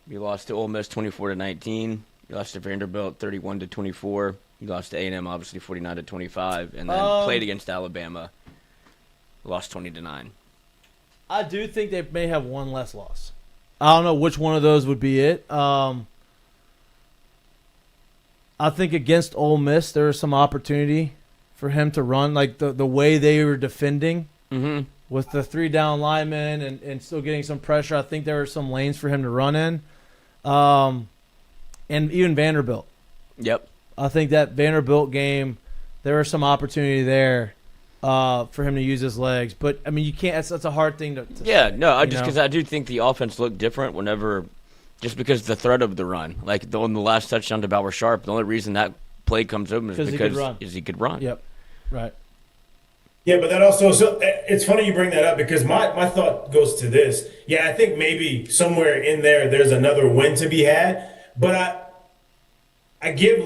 You lost to Ole Miss 24-19. You lost to Vanderbilt 31-24. You lost to A&M obviously 49-25, and then played against Alabama. Lost 20-9. I do think they may have one less loss. I don't know which one of those would be it. I think against Ole Miss there was some opportunity for him to run, like the way they were defending with the 3 down linemen and still getting some pressure. I think there were some lanes for him to run in. And even Vanderbilt. Yep. I think that Vanderbilt game, there was some opportunity there for him to use his legs. But, I mean, you can't – that's a hard thing to yeah, say, no, because I do think the offense looked different whenever – just because the threat of the run. Like on the last touchdown to Bauer Sharp, the only reason that play comes open is because he could run. Yep, right. Yeah, but that also, so it's funny you bring that up because my thought goes to this. Yeah, I think maybe somewhere in there's another win to be had, but I give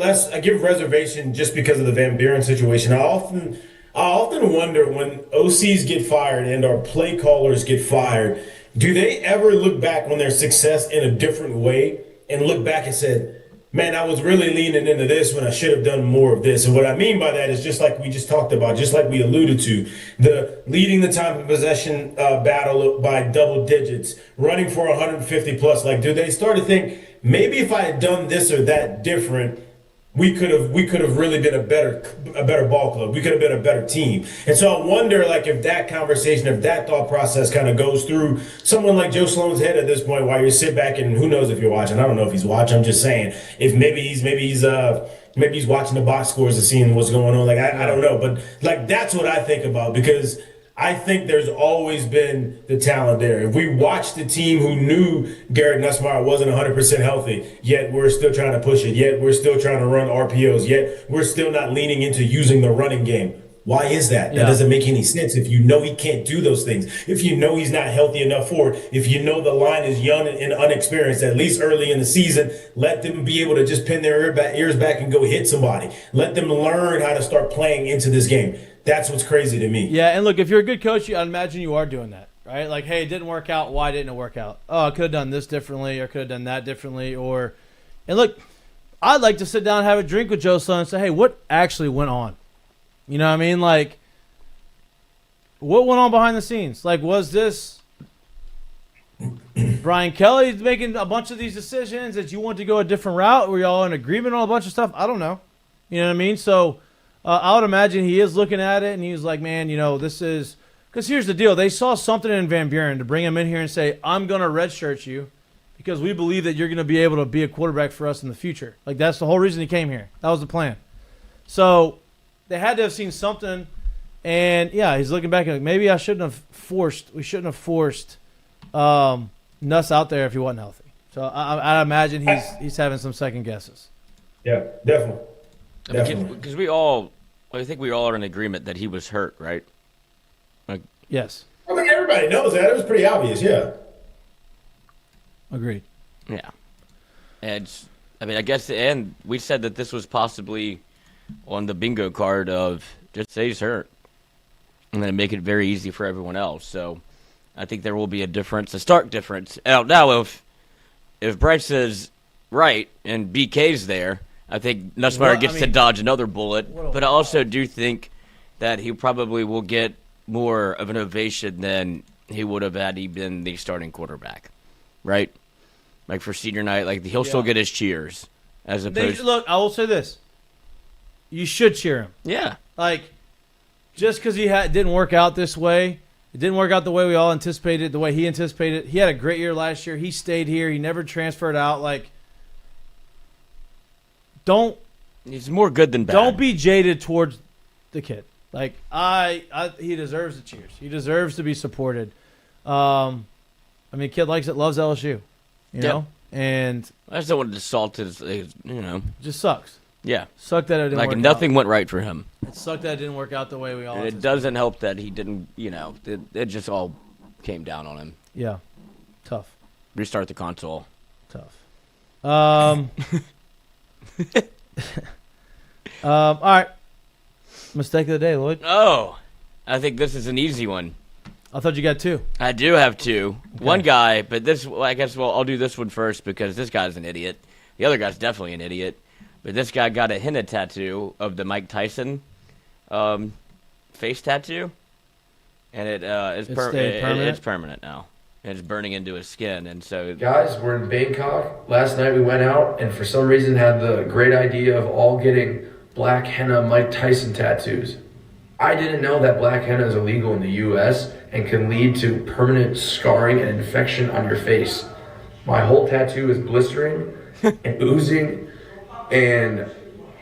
reservation just because of the Van Buren situation. I often wonder when OCs get fired and our play callers get fired, do they ever look back on their success in a different way and look back and said, man, I was really leaning into this when I should have done more of this. And what I mean by that is just like we just talked about, just like we alluded to, the leading the time of possession battle by double digits, running for 150 plus. Like, do they start to think maybe if I had done this or that different, we could have really been a better ball club. We could have been a better team. And so I wonder, like, if that conversation, if that thought process kind of goes through someone like Joe Sloan's head at this point, while you sit back and who knows if you're watching. I don't know if he's watching. I'm just saying if maybe he's watching the box scores and seeing what's going on. Like I don't know, but like that's what I think about because I think there's always been the talent there. If we watched the team who knew Garrett Nussmeier wasn't 100% healthy, yet we're still trying to push it, yet we're still trying to run RPOs, yet we're still not leaning into using the running game. Why is that? That doesn't make any sense if you know he can't do those things. If you know he's not healthy enough for it, if you know the line is young and unexperienced, at least early in the season, let them be able to just pin their ears back and go hit somebody. Let them learn how to start playing into this game. That's what's crazy to me. Yeah, and look, if you're a good coach, I imagine you are doing that, right? Like, hey, it didn't work out. Why didn't it work out? Oh, I could have done this differently or could have done that differently. And look, I'd like to sit down and have a drink with Joe Sloan and say, hey, what actually went on? You know what I mean? Like, what went on behind the scenes? Like, was this Brian Kelly's making a bunch of these decisions that you want to go a different route. Were y'all in agreement on a bunch of stuff? I don't know. You know what I mean? So I would imagine he is looking at it, and he's like, man, this is – because here's the deal. They saw something in Van Buren to bring him in here and say, I'm going to redshirt you because we believe that you're going to be able to be a quarterback for us in the future. Like, that's the whole reason he came here. That was the plan. So they had to have seen something, and, yeah, he's looking back and like, maybe we shouldn't have forced Nuss out there if he wasn't healthy. So I imagine he's having some second guesses. Yeah, definitely. Because I think we all are in agreement that he was hurt, right? Like, yes. I think everybody knows that. It was pretty obvious, yeah. Agreed. Yeah. I guess, and we said that this was possibly on the bingo card of just say he's hurt and then make it very easy for everyone else. So I think there will be a stark difference. Now, if Bryce is right and BK's there, I think Nussmeier gets to dodge another bullet. But I also do think that he probably will get more of an ovation than he would have had he been the starting quarterback, right? Like for senior night, like he'll still get his cheers as opposed. Look, I will say this: you should cheer him. Yeah, like just because he didn't work out this way. It didn't work out the way we all anticipated, the way he anticipated. He had a great year last year. He stayed here. He never transferred out. Like, he's more good than bad. Don't be jaded towards the kid. Like, he deserves the cheers. He deserves to be supported. Kid likes it, loves LSU, you know? And I just don't want to salt his, it just sucks. Yeah. Sucked that it didn't work nothing out. went right for him. It sucked that it didn't work out the way we all And it doesn't help that he didn't, it just all came down on him. Yeah. Tough. Restart the console. Tough. All right. Mistake of the day, Lloyd. Oh, I think this is an easy one. I thought you got two. I do have two. Okay. One guy, but I'll do this one first because this guy's an idiot. The other guy's definitely an idiot. But this guy got a henna tattoo of the Mike Tyson face tattoo, and it's permanent. It's permanent now. And it's burning into his skin, and so guys, we're in Bangkok. Last night we went out, and for some reason had the great idea of all getting black henna Mike Tyson tattoos. I didn't know that black henna is illegal in the U.S. and can lead to permanent scarring and infection on your face. My whole tattoo is blistering and oozing. And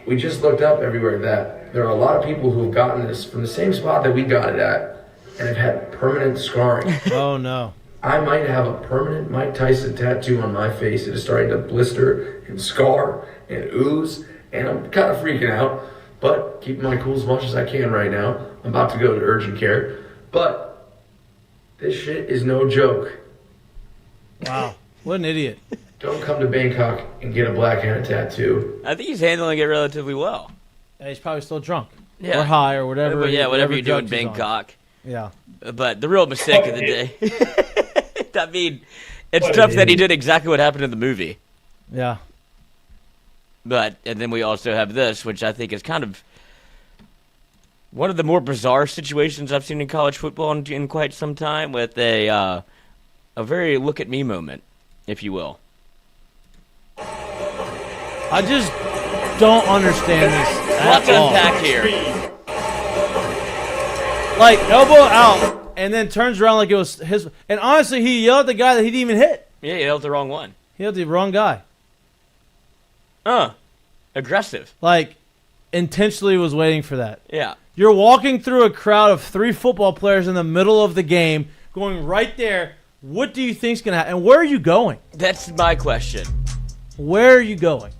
we just looked up everywhere that there are a lot of people who have gotten this from the same spot that we got it at and have had permanent scarring. Oh, no. I might have a permanent Mike Tyson tattoo on my face. It is starting to blister and scar and ooze, and I'm kind of freaking out, but keeping my cool as much as I can right now. I'm about to go to urgent care, but this shit is no joke. Wow. What an idiot. Don't come to Bangkok and get a black henna tattoo. I think he's handling it relatively well. Yeah, he's probably still drunk. Yeah. Or high or whatever. But whatever you do in drugs he's on. Bangkok. Yeah. But the real mistake of the day, it's tough that he did exactly what happened in the movie. Yeah. And then we also have this, which I think is kind of one of the more bizarre situations I've seen in college football in quite some time, with a very look at me moment, if you will. I just don't understand this Let's at all. unpack here. Like, elbow out, and then turns around like it was his. And honestly, he yelled at the guy that he didn't even hit. Yeah, you held the wrong one. He hit the wrong guy. Aggressive. Like, intentionally was waiting for that. Yeah. You're walking through a crowd of 3 football players in the middle of the game, going right there. What do you think's going to happen? And where are you going? That's my question. Where are you going?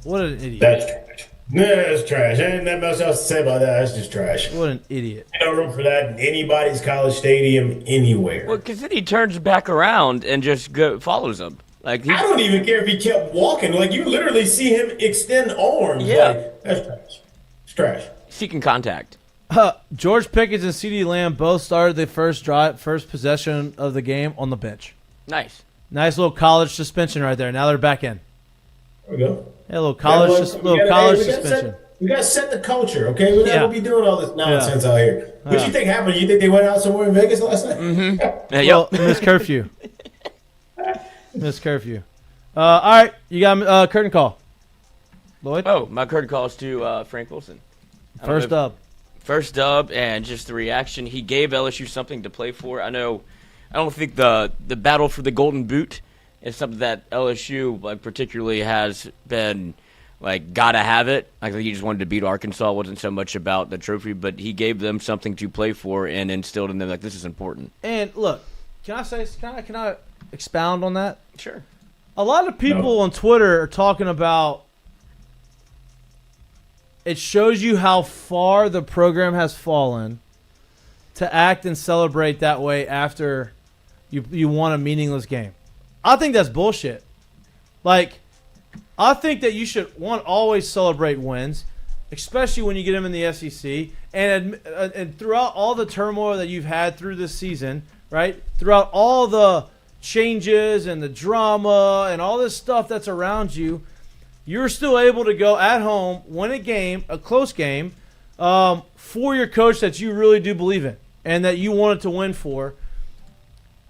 What an idiot. That's trash. That's trash. Ain't nothing else to say about that. That's just trash. What an idiot. No room for that in anybody's college stadium anywhere. Well, because then he turns back around and just follows him. Like I don't even care if he kept walking. Like, you literally see him extend arms. Yeah. Like, that's trash. It's trash. Seeking contact. George Pickens and CeeDee Lamb both started the first possession of the game on the bench. Nice. Nice little college suspension right there. Now they're back in. There we go. Yeah, a little college suspension. We got to set the culture, okay? We're not going to be doing all this nonsense out here. What you think happened? You think they went out somewhere in Vegas last night? Yeah, Well, missed curfew. Missed curfew. All right, you got curtain call. Lloyd? Oh, my curtain call is to Frank Wilson. First up. First dub, and just the reaction. He gave LSU something to play for. I don't think the battle for the Golden Boot is something that LSU particularly has been gotta have it. I think he just wanted to beat Arkansas. It wasn't so much about the trophy, but he gave them something to play for and instilled in them this is important. And look, can I expound on that? Sure. A lot of people on Twitter are talking about it shows you how far the program has fallen to act and celebrate that way after you won a meaningless game. I think that's bullshit. I think that you should, always celebrate wins, especially when you get them in the SEC. And throughout all the turmoil that you've had through this season, right, throughout all the changes and the drama and all this stuff that's around you, you're still able to go at home, win a game, a close game, for your coach that you really do believe in and that you wanted to win for.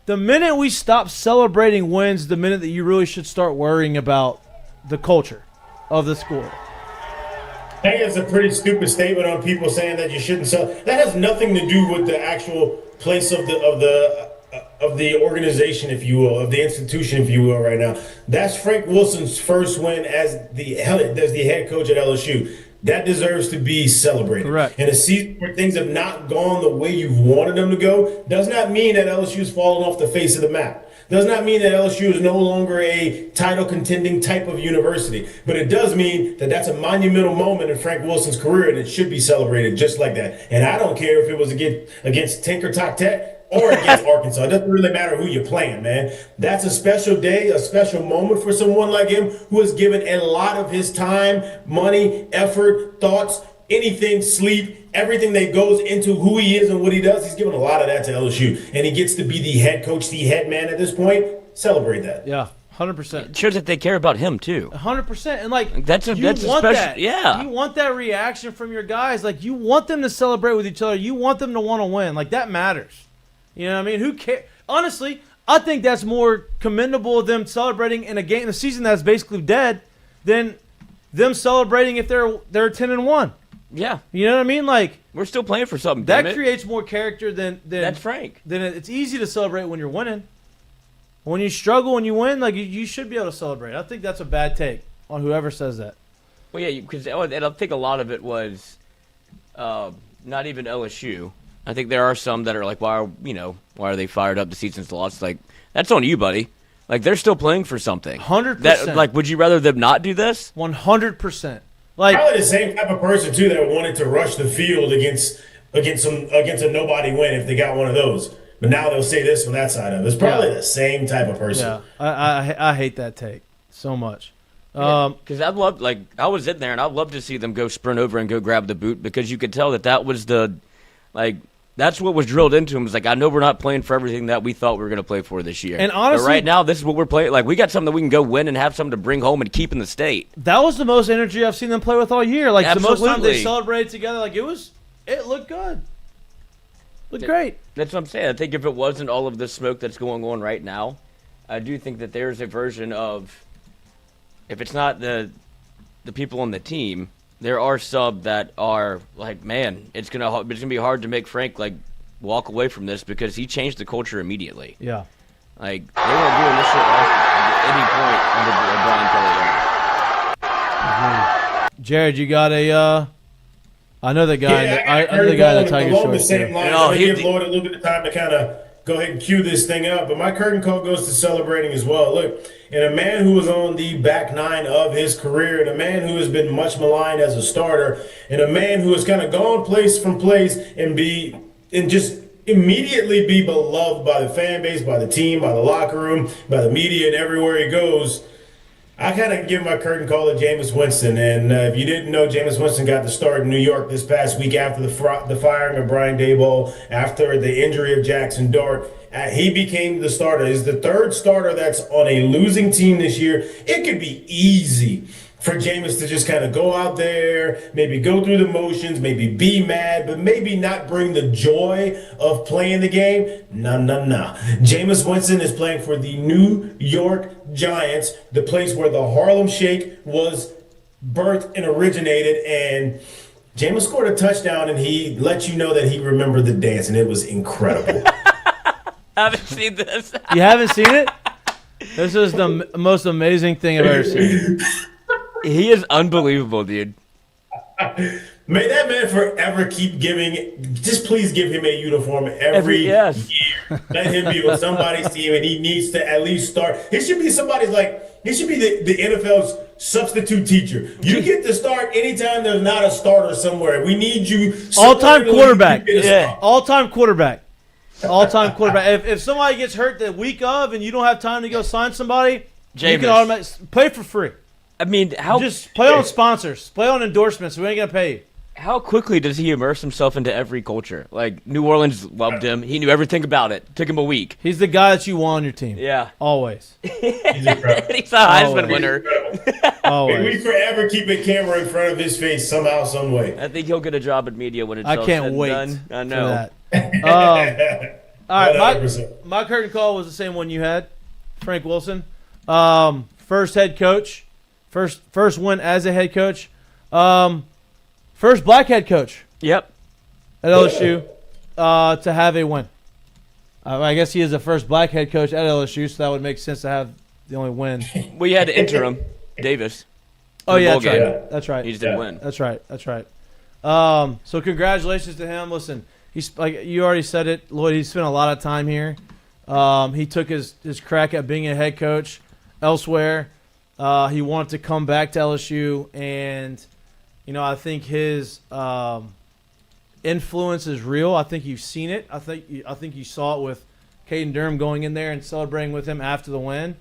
The minute we stop celebrating wins, the minute that you really should start worrying about the culture of the school. I think it's a pretty stupid statement on people saying that you shouldn't sell. That has nothing to do with the actual place of the organization, if you will, of the institution, if you will, right now. That's Frank Wilson's first win as the head coach at LSU. That deserves to be celebrated. Correct. And a season where things have not gone the way you've wanted them to go does not mean that LSU's fallen off the face of the map. Does not mean that LSU is no longer a title contending type of university. But it does mean that that's a monumental moment in Frank Wilson's career, and it should be celebrated just like that. And I don't care if it was against Tinker Talk Tech or against Arkansas. It doesn't really matter who you're playing, man. That's a special day, a special moment for someone like him who has given a lot of his time, money, effort, thoughts, anything, sleep, everything that goes into who he is and what he does. He's given a lot of that to LSU, and he gets to be the head coach, the head man at this point. Celebrate that. Yeah, 100%. It shows that they care about him too. 100%. And that's a special. That. Yeah, you want that reaction from your guys. You want them to celebrate with each other. You want them to want to win. That matters. You know what I mean? Who cares? Honestly, I think that's more commendable of them celebrating in a season that's basically dead than them celebrating if they're 10-1. Yeah. You know what I mean? We're still playing for something. That creates more character than that's Frank. Then it's easy to celebrate when you're winning. When you struggle and you win, you should be able to celebrate. I think that's a bad take on whoever says that. Well, yeah, because I think a lot of it was not even LSU. I think there are some that are why are they fired up? The season's lost. That's on you, buddy. They're still playing for something. 100%. Would you rather them not do this? 100%. Probably the same type of person too that wanted to rush the field against a nobody win if they got one of those. But now they'll say this from that side of it. It's probably the same type of person. Yeah, I hate that take so much. Because I'd love, I was in there and I'd love to see them go sprint over and go grab the boot because you could tell that was that's what was drilled into him. I know we're not playing for everything that we thought we were going to play for this year. And honestly, but right now, this is what we're playing. We got something that we can go win and have something to bring home and keep in the state. That was the most energy I've seen them play with all year. The most time they celebrated together, it looked good. Looked great. That's what I'm saying. I think if it wasn't all of the smoke that's going on right now, I do think that there's a version of, if it's not the people on the team, there are some that are man, it's gonna be hard to make Frank walk away from this because he changed the culture immediately. Yeah, they weren't doing this shit at any point under Brian Kelly. Jared, you got a? I know the guy. I know the guy that Tiger along the Shorts. same line. I'm gonna give Lloyd a little bit of time to kind of go ahead and cue this thing up. But my curtain call goes to celebrating as well. Look, and a man who was on the back nine of his career, and a man who has been much maligned as a starter, and a man who has kind of gone place from place and just immediately be beloved by the fan base, by the team, by the locker room, by the media, and everywhere he goes. I kind of give my curtain call to Jameis Winston. And if you didn't know, Jameis Winston got the start in New York this past week after the firing of Brian Daboll, after the injury of Jackson Dart. He became the starter. He's the third starter that's on a losing team this year. It could be easy for Jameis to just kind of go out there, maybe go through the motions, maybe be mad, but maybe not bring the joy of playing the game. No. Jameis Winston is playing for the New York Giants, the place where the Harlem Shake was birthed and originated, and Jameis scored a touchdown, and he let you know that he remembered the dance, and it was incredible. I haven't seen this. You haven't seen it? This is the most amazing thing I've ever seen. He is unbelievable, dude. May that man forever keep giving. Just please give him a uniform every yes. year. Let him be on somebody's team, and he needs to at least start. He should be somebody's he should be the NFL's substitute teacher. You get to start anytime there's not a starter somewhere. We need you. All-time quarterback. Yeah. All-time quarterback. All-time quarterback. If somebody gets hurt the week of and you don't have time to go sign somebody, you can automatically play for free. I mean, just play on sponsors, play on endorsements. We ain't gonna pay you. How quickly does he immerse himself into every culture? Like, New Orleans loved him. He knew everything about it. Took him a week. He's the guy that you want on your team. Yeah. Always. He's incredible. He's a Heisman winner. Always. And we forever keep a camera in front of his face somehow, some way. I think he'll get a job in media when it's all I can't said wait and done. I know. for that. All right, 100%. my curtain call was the same one you had, Frank Wilson. First head coach. First win as a head coach. First black head coach. Yep. At LSU to have a win. I guess he is the first black head coach at LSU, so that would make sense to have the only win. We had interim, Davis. Oh, yeah, bowl game. That's right. He just didn't win. That's right. So congratulations to him. Listen, he's like you already said it, Lloyd. He spent a lot of time here. He took his crack at being a head coach elsewhere. He wanted to come back to LSU, and I think his influence is real. I think you've seen it. I think you saw it with Caden Durham going in there and celebrating with him after the win.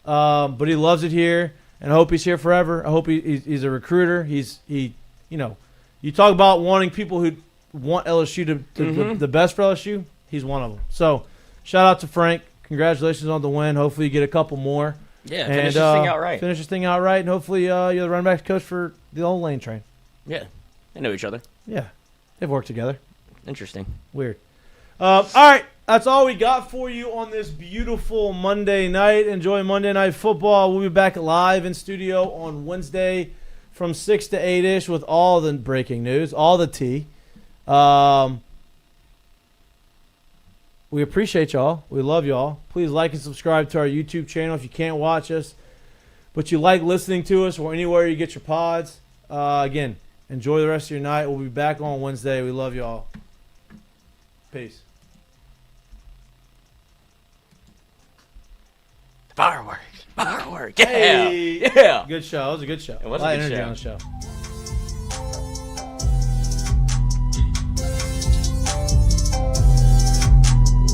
But he loves it here, and I hope he's here forever. I hope he's a recruiter. You talk about wanting people who want LSU to the best for LSU. He's one of them. So, shout out to Frank. Congratulations on the win. Hopefully, you get a couple more. Yeah, finish this thing out right. Finish this thing out right, and hopefully you're the running back coach for the old Lane train. Yeah, they know each other. Yeah, they've worked together. Interesting. Weird. All right, that's all we got for you on this beautiful Monday night. Enjoy Monday Night Football. We'll be back live in studio on Wednesday from 6 to 8-ish with all the breaking news, all the tea. We appreciate y'all. We love y'all. Please like and subscribe to our YouTube channel if you can't watch us, but you like listening to us or anywhere you get your pods. Again, enjoy the rest of your night. We'll be back on Wednesday. We love y'all. Peace. Fireworks. Yeah. Hey. Yeah. Good show. It was a good show. It was a lot a of good energy show. on the show.